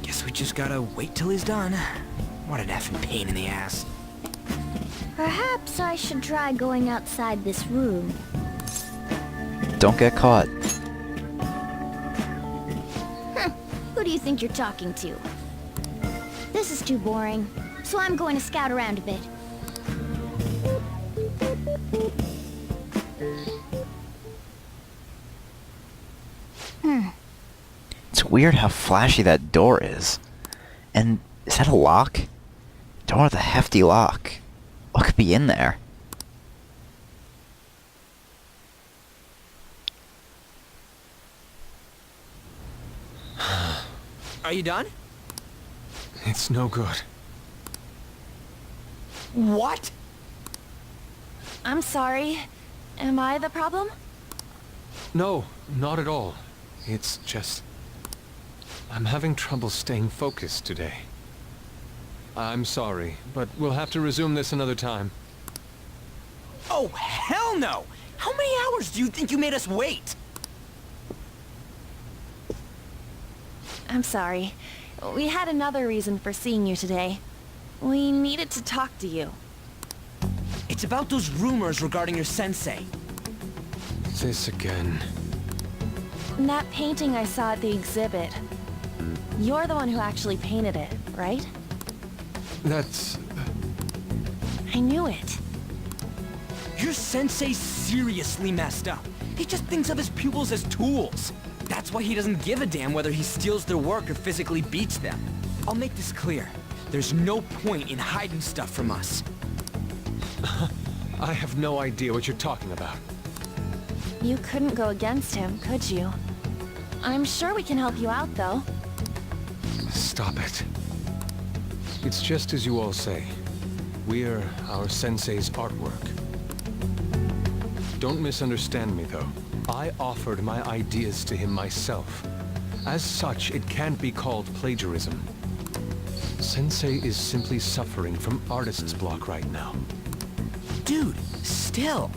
Guess we just gotta wait till he's done. What an effing pain in the ass. Perhaps I should try going outside this room. Don't get caught. Who do you think you're talking to? This is too boring, so I'm going to scout around a bit. It's weird how flashy that door is. And is that a lock? Door with a hefty lock. What could be in there? Are you done? It's no good. What? I'm sorry. Am I the problem? No, not at all. It's just... I'm having trouble staying focused today. I'm sorry, but we'll have to resume this another time. Oh, hell no! How many hours do you think you made us wait? I'm sorry. We had another reason for seeing you today. We needed to talk to you. It's about those rumors regarding your sensei. This again. That painting I saw at the exhibit. You're the one who actually painted it, right? That's... I knew it. Your sensei's seriously messed up. He just thinks of his pupils as tools. That's why he doesn't give a damn whether he steals their work or physically beats them. I'll make this clear. There's no point in hiding stuff from us. I have no idea what you're talking about. You couldn't go against him, could you? I'm sure we can help you out, though. Stop it. It's just as you all say. We're our sensei's artwork. Don't misunderstand me, though. I offered my ideas to him myself. As such, it can't be called plagiarism. Sensei is simply suffering from artist's block right now. Dude, still.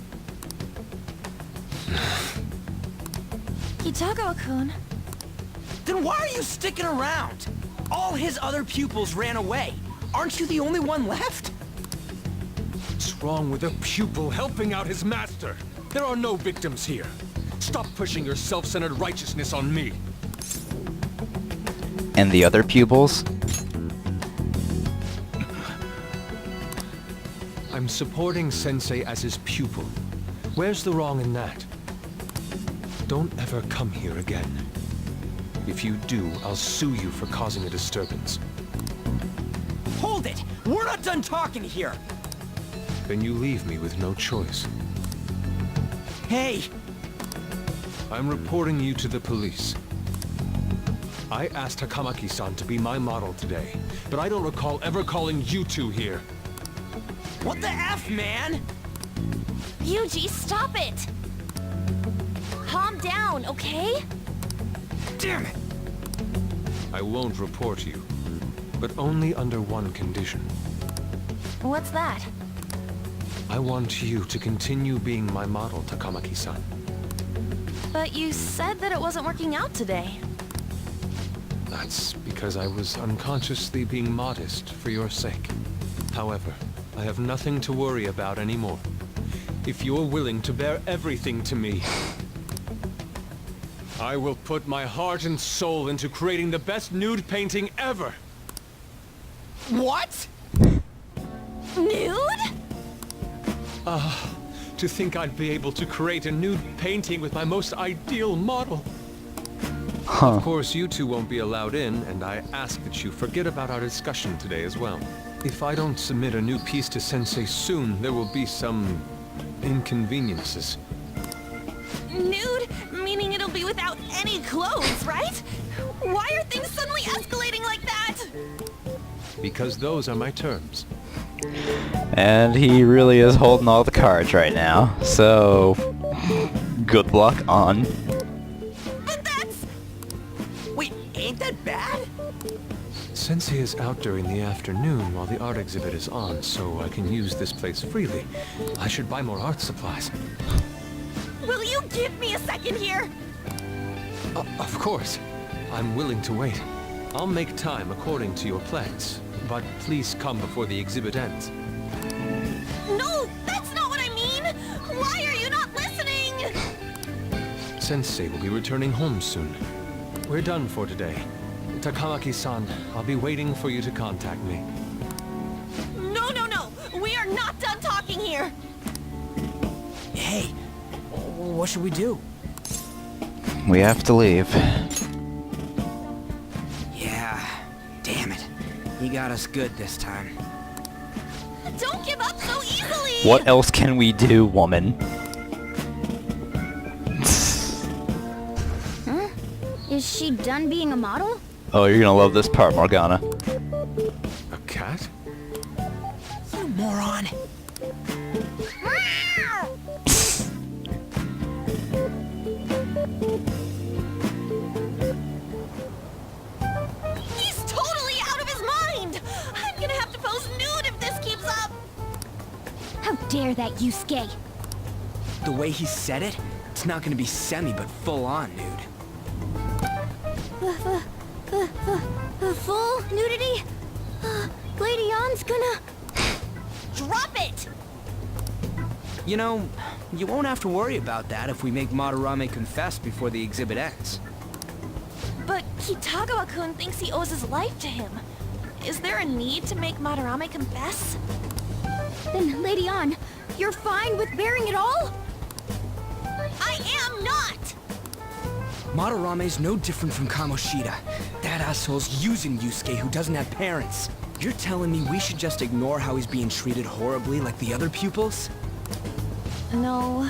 Kitagawa-kun. Then why are you sticking around? All his other pupils ran away. Aren't you the only one left? What's wrong with a pupil helping out his master? There are no victims here. Stop pushing your self-centered righteousness on me. And the other pupils? I'm supporting Sensei as his pupil. Where's the wrong in that? Don't ever come here again. If you do, I'll sue you for causing a disturbance. Hold it! We're not done talking here! Then you leave me with no choice. Hey! I'm reporting you to the police. I asked Takamaki-san to be my model today, but I don't recall ever calling you two here. What the F, man? Yuji, stop it! Calm down, okay? Damn it! I won't report you, but only under one condition. What's that? I want you to continue being my model, Takamaki-san. But you said that it wasn't working out today. That's because I was unconsciously being modest for your sake. However, I have nothing to worry about anymore. If you're willing to bear everything to me, I will put my heart and soul into creating the best nude painting ever! What? Nude? To think I'd be able to create a nude painting with my most ideal model. Of course, you two won't be allowed in, and I ask that you forget about our discussion today as well. If I don't submit a new piece to Sensei soon, there will be some inconveniences. Nude? Meaning it'll be without any clothes, right? Why are things suddenly escalating like that? Because those are my terms. And he really is holding all the cards right now. So, good luck on. But that's... Wait, ain't that bad? Sensei is out during the afternoon while the art exhibit is on, so I can use this place freely. I should buy more art supplies. Will you give me a second here? Of course. I'm willing to wait. I'll make time according to your plans, but please come before the exhibit ends. No, that's not what I mean! Why are you not listening? Sensei will be returning home soon. We're done for today. Takamaki-san, I'll be waiting for you to contact me. No, no, no! We are not done talking here! Hey, what should we do? We have to leave. Yeah, damn it. He got us good this time. Don't give up so easily! What else can we do, woman? Huh? Is she done being a model? Oh, you're gonna love this part, Morgana. A cat? You moron. He's totally out of his mind! I'm gonna have to pose nude if this keeps up! How dare that, Yusuke? The way he said it, it's not gonna be semi, but full on, nude. Full nudity? Lady Yon's gonna... Drop it! You know, you won't have to worry about that if we make Madarame confess before the exhibit ends. But Kitagawa-kun thinks he owes his life to him. Is there a need to make Madarame confess? Then, Lady Yon, you're fine with bearing it all? I am not! Madarame's no different from Kamoshida. That asshole's using Yusuke who doesn't have parents. You're telling me we should just ignore how he's being treated horribly like the other pupils? No.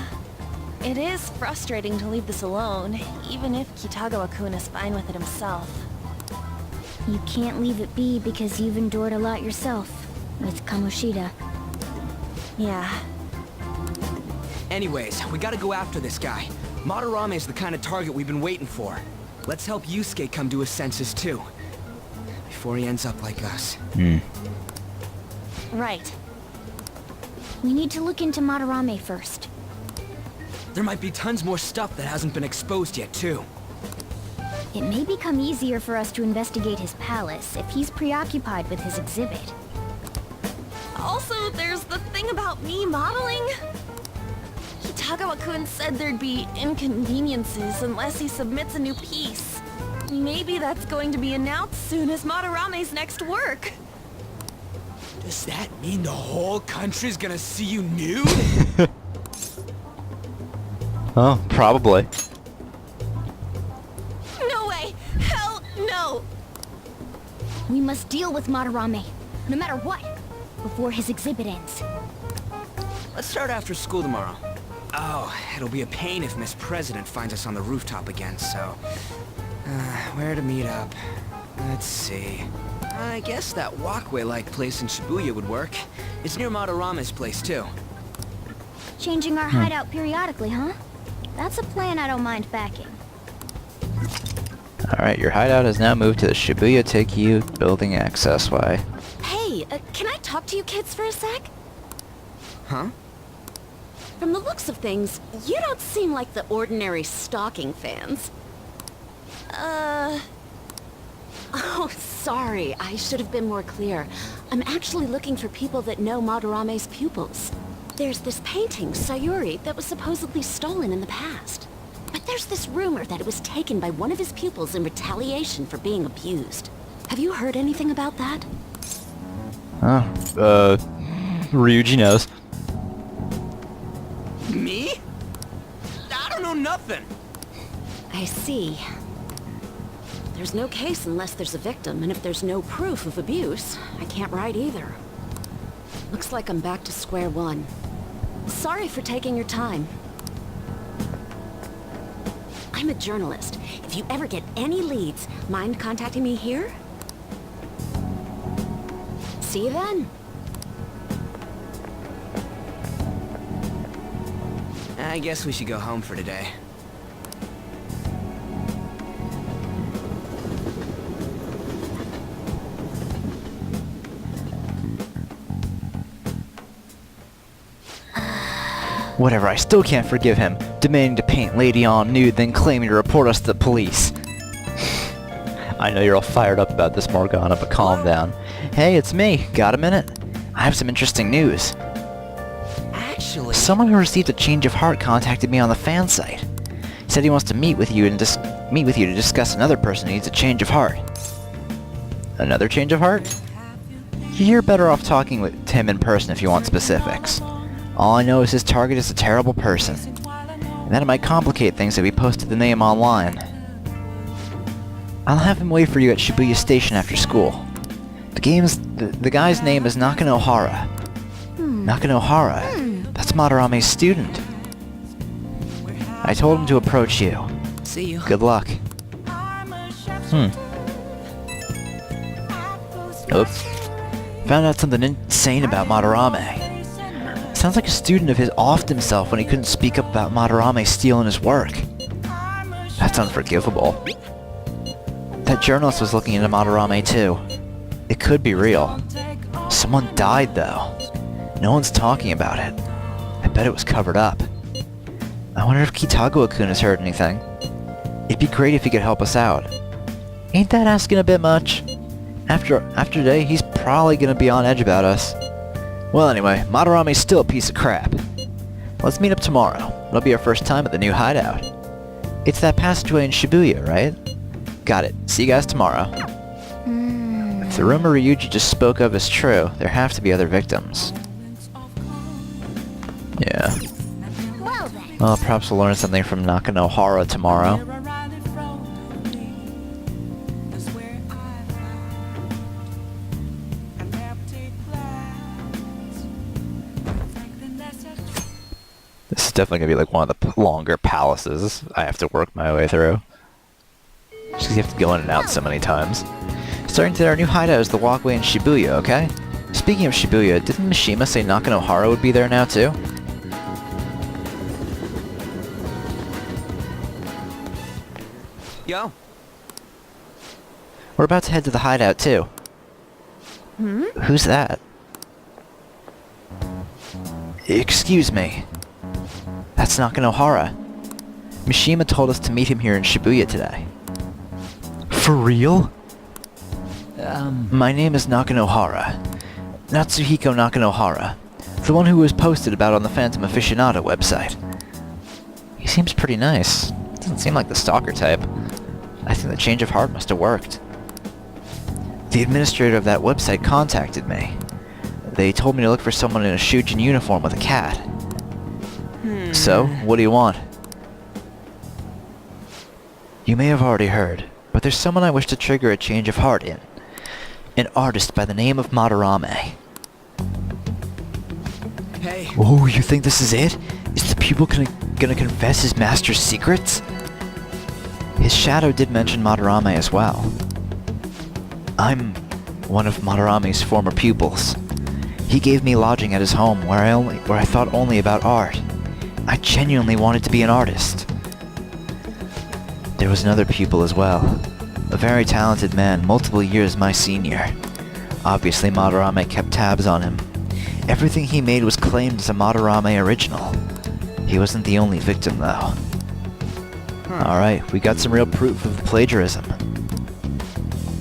It is frustrating to leave this alone, even if Kitagawa-kun is fine with it himself. You can't leave it be because you've endured a lot yourself. With Kamoshida. Yeah. Anyways, we gotta go after this guy. Madarame is the kind of target we've been waiting for. Let's help Yusuke come to his senses too. Before he ends up like us. Right. We need to look into Madarame first. There might be tons more stuff that hasn't been exposed yet too. It may become easier for us to investigate his palace if he's preoccupied with his exhibit. Also, there's the thing about me modeling. Kitagawa-kun said there'd be inconveniences unless he submits a new piece. Maybe that's going to be announced soon as Madarame's next work. Does that mean the whole country's gonna see you nude? Oh, probably. No way! Hell no! We must deal with Madarame, no matter what, before his exhibit ends. Let's start after school tomorrow. Oh, it'll be a pain if Miss President finds us on the rooftop again, so... where to meet up? Let's see... I guess that walkway-like place in Shibuya would work. It's near Madarame's place, too. Changing our hideout periodically, huh? That's a plan I don't mind backing. Alright, your hideout has now moved to the Shibuya Take-You building access way. Hey, can I talk to you kids for a sec? Huh? From the looks of things, you don't seem like the ordinary stalking fans. Oh, sorry. I should have been more clear. I'm actually looking for people that know Madarame's pupils. There's this painting, Sayuri, that was supposedly stolen in the past. But there's this rumor that it was taken by one of his pupils in retaliation for being abused. Have you heard anything about that? Oh, Ryuji knows. Me? I don't know nothing. I see. There's no case unless there's a victim, and if there's no proof of abuse, I can't write either. Looks like I'm back to square one. Sorry for taking your time. I'm a journalist. If you ever get any leads, mind contacting me here? See you then. I guess we should go home for today. Whatever, I still can't forgive him, demanding to paint Lady on nude, then claiming to report us to the police. I know you're all fired up about this, Morgana, but calm down. Hey, it's me. Got a minute? I have some interesting news. Actually... Someone who received a change of heart contacted me on the fan site. He said he wants to meet with you to discuss another person who needs a change of heart. Another change of heart? You're better off talking with him in person if you want specifics. All I know is his target is a terrible person, and that it might complicate things if we posted the name online. I'll have him wait for you at Shibuya Station after school. The guy's name is Nakanohara. Nakanohara? That's Madarame's student. I told him to approach you. See you. Good luck. Oops. Found out something insane about Madarame. Sounds like a student of his offed himself when he couldn't speak up about Madarame stealing his work. That's unforgivable. That journalist was looking into Madarame too. It could be real. Someone died though. No one's talking about it. I bet it was covered up. I wonder if Kitagawa-kun has heard anything. It'd be great if he could help us out. Ain't that asking a bit much? After today, he's probably gonna be on edge about us. Well anyway, Madarame's still a piece of crap. Let's meet up tomorrow. It'll be our first time at the new hideout. It's that passageway in Shibuya, right? Got it. See you guys tomorrow. If the rumor Ryuji just spoke of is true, there have to be other victims. Yeah. Well, perhaps we'll learn something from Nakanohara tomorrow. This is definitely gonna be like one of the longer palaces I have to work my way through. Just 'cause you have to go in and out so many times. Starting today, our new hideout is the walkway in Shibuya, okay? Speaking of Shibuya, didn't Mishima say Nakanohara would be there now too? Yo. We're about to head to the hideout too. Who's that? Excuse me. That's Nakanohara. Mishima told us to meet him here in Shibuya today. For real? My name is Nakanohara. Natsuhiko Nakanohara. The one who was posted about on the Phantom Aficionado website. He seems pretty nice. Doesn't seem like the stalker type. I think the change of heart must have worked. The administrator of that website contacted me. They told me to look for someone in a Shujin uniform with a cat. So, what do you want? You may have already heard, but there's someone I wish to trigger a change of heart in. An artist by the name of Madarame. Hey. Oh, you think this is it? Is the pupil gonna confess his master's secrets? His shadow did mention Madarame as well. I'm one of Madarame's former pupils. He gave me lodging at his home where I thought only about art. I genuinely wanted to be an artist. There was another pupil as well. A very talented man, multiple years my senior. Obviously Madarame kept tabs on him. Everything he made was claimed as a Madarame original. He wasn't the only victim though. Alright, we got some real proof of the plagiarism.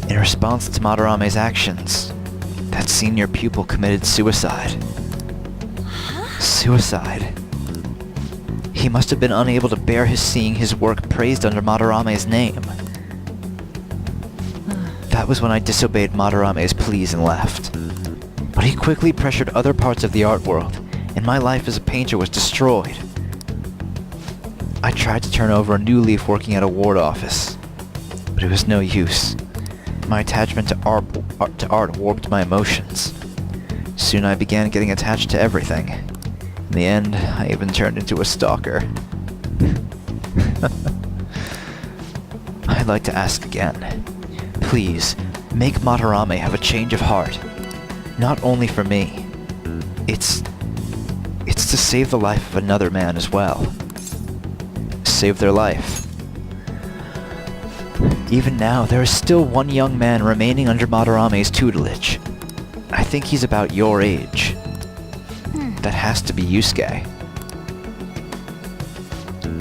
In response to Madarame's actions, that senior pupil committed suicide. Suicide. He must have been unable to bear seeing his work praised under Madarame's name. That was when I disobeyed Madarame's pleas and left. But he quickly pressured other parts of the art world, and my life as a painter was destroyed. I tried to turn over a new leaf working at a ward office, but it was no use. My attachment to art warped my emotions. Soon I began getting attached to everything. In the end, I even turned into a stalker. I'd like to ask again. Please, make Madarame have a change of heart. Not only for me. It's to save the life of another man as well. Save their life. Even now, there is still one young man remaining under Madarame's tutelage. I think he's about your age. That has to be Yusuke.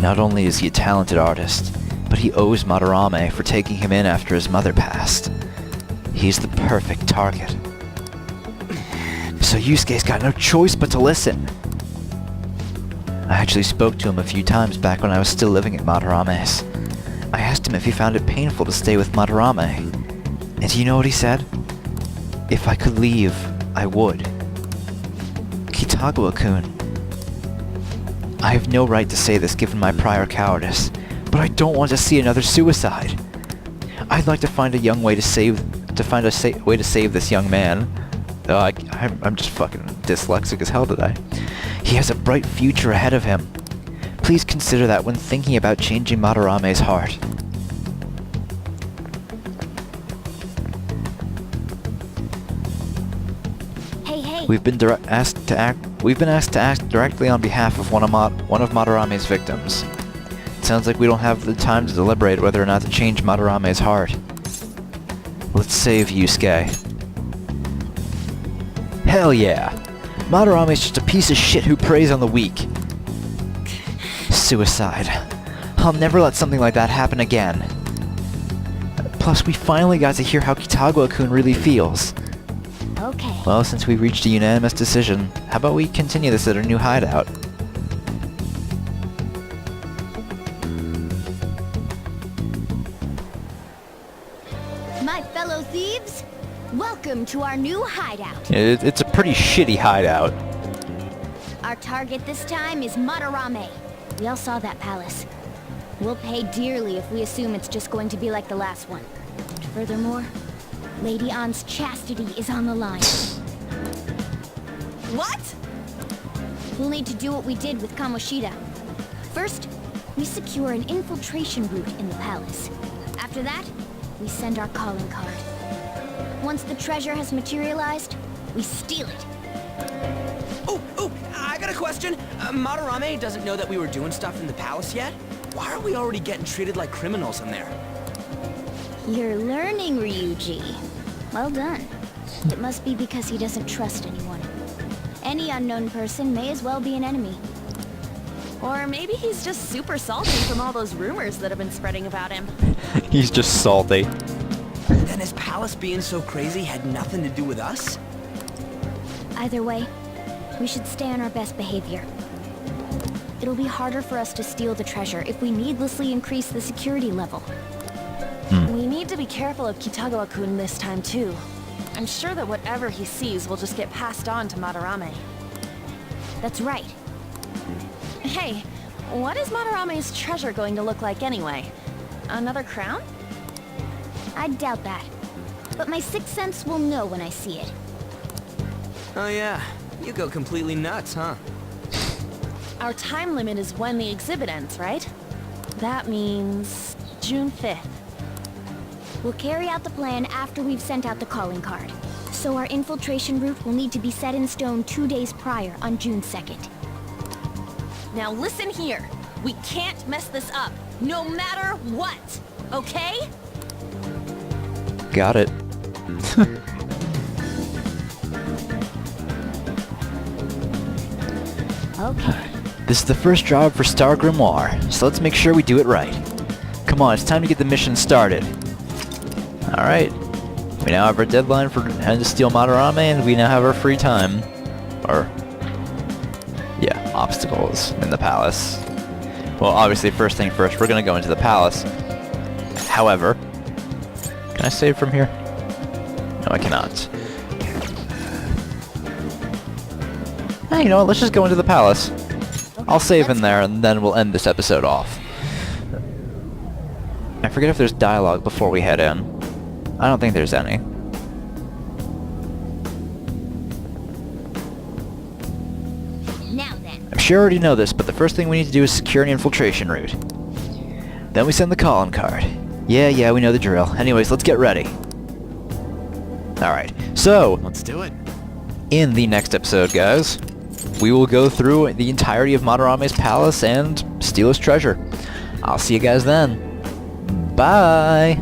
Not only is he a talented artist, but he owes Madarame for taking him in after his mother passed. He's the perfect target. So Yusuke's got no choice but to listen. I actually spoke to him a few times back when I was still living at Madarame's. I asked him if he found it painful to stay with Madarame. And do you know what he said? If I could leave, I would. Kitagawa-kun. I have no right to say this given my prior cowardice, but I don't want to see another suicide. I'd like to find a way to save this young man. I'm just fucking dyslexic as hell today. He has a bright future ahead of him. Please consider that when thinking about changing Madarame's heart. Hey. We've been asked to act directly on behalf of one of Madarame's victims. It sounds like we don't have the time to deliberate whether or not to change Madarame's heart. Let's save Yusuke. Hell yeah! Madarame's just a piece of shit who preys on the weak. Suicide. I'll never let something like that happen again. Plus, we finally got to hear how Kitagawa-kun really feels. Okay. Well, since we reached a unanimous decision, how about we continue this at our new hideout? My fellow thieves, welcome to our new hideout. It's a pretty shitty hideout. Our target this time is Madarame. We all saw that palace. We'll pay dearly if we assume it's just going to be like the last one. Furthermore, Lady Ann's chastity is on the line. What? We'll need to do what we did with Kamoshida. First, we secure an infiltration route in the palace. After that, we send our calling card. Once the treasure has materialized, we steal it. Oh, I got a question. Madarame doesn't know that we were doing stuff in the palace yet? Why are we already getting treated like criminals in there? You're learning, Ryuji. Well done. It must be because he doesn't trust anyone. Any unknown person may as well be an enemy. Or maybe he's just super salty from all those rumors that have been spreading about him. He's just salty. Then his palace being so crazy had nothing to do with us? Either way, we should stay on our best behavior. It'll be harder for us to steal the treasure if we needlessly increase the security level. We need to be careful of Kitagawa-kun this time too. I'm sure that whatever he sees will just get passed on to Madarame. That's right. Hey, what is Madarame's treasure going to look like anyway? Another crown? I doubt that. But my sixth sense will know when I see it. Oh yeah, you go completely nuts, huh? Our time limit is when the exhibit ends, right? That means June 5th. We'll carry out the plan after we've sent out the calling card. So our infiltration route will need to be set in stone 2 days prior on June 2nd. Now listen here. We can't mess this up, no matter what, okay? Got it. Okay. This is the first job for Star Grimoire, so let's make sure we do it right. Come on, it's time to get the mission started. Alright. We now have our deadline for having to steal Madarame, and we now have our free time. Or, yeah, obstacles in the palace. Well, obviously, first thing first, we're gonna go into the palace. However, can I save from here? No, I cannot. Hey, you know what? Let's just go into the palace. I'll save in there, and then we'll end this episode off. I forget if there's dialogue before we head in. I don't think there's any. Now then, sure already know this, but the first thing we need to do is secure an infiltration route. Then we send the calling card. Yeah, we know the drill. Anyways, let's get ready. Alright, so... Let's do it. In the next episode, guys, we will go through the entirety of Madarame's palace and steal his treasure. I'll see you guys then. Bye!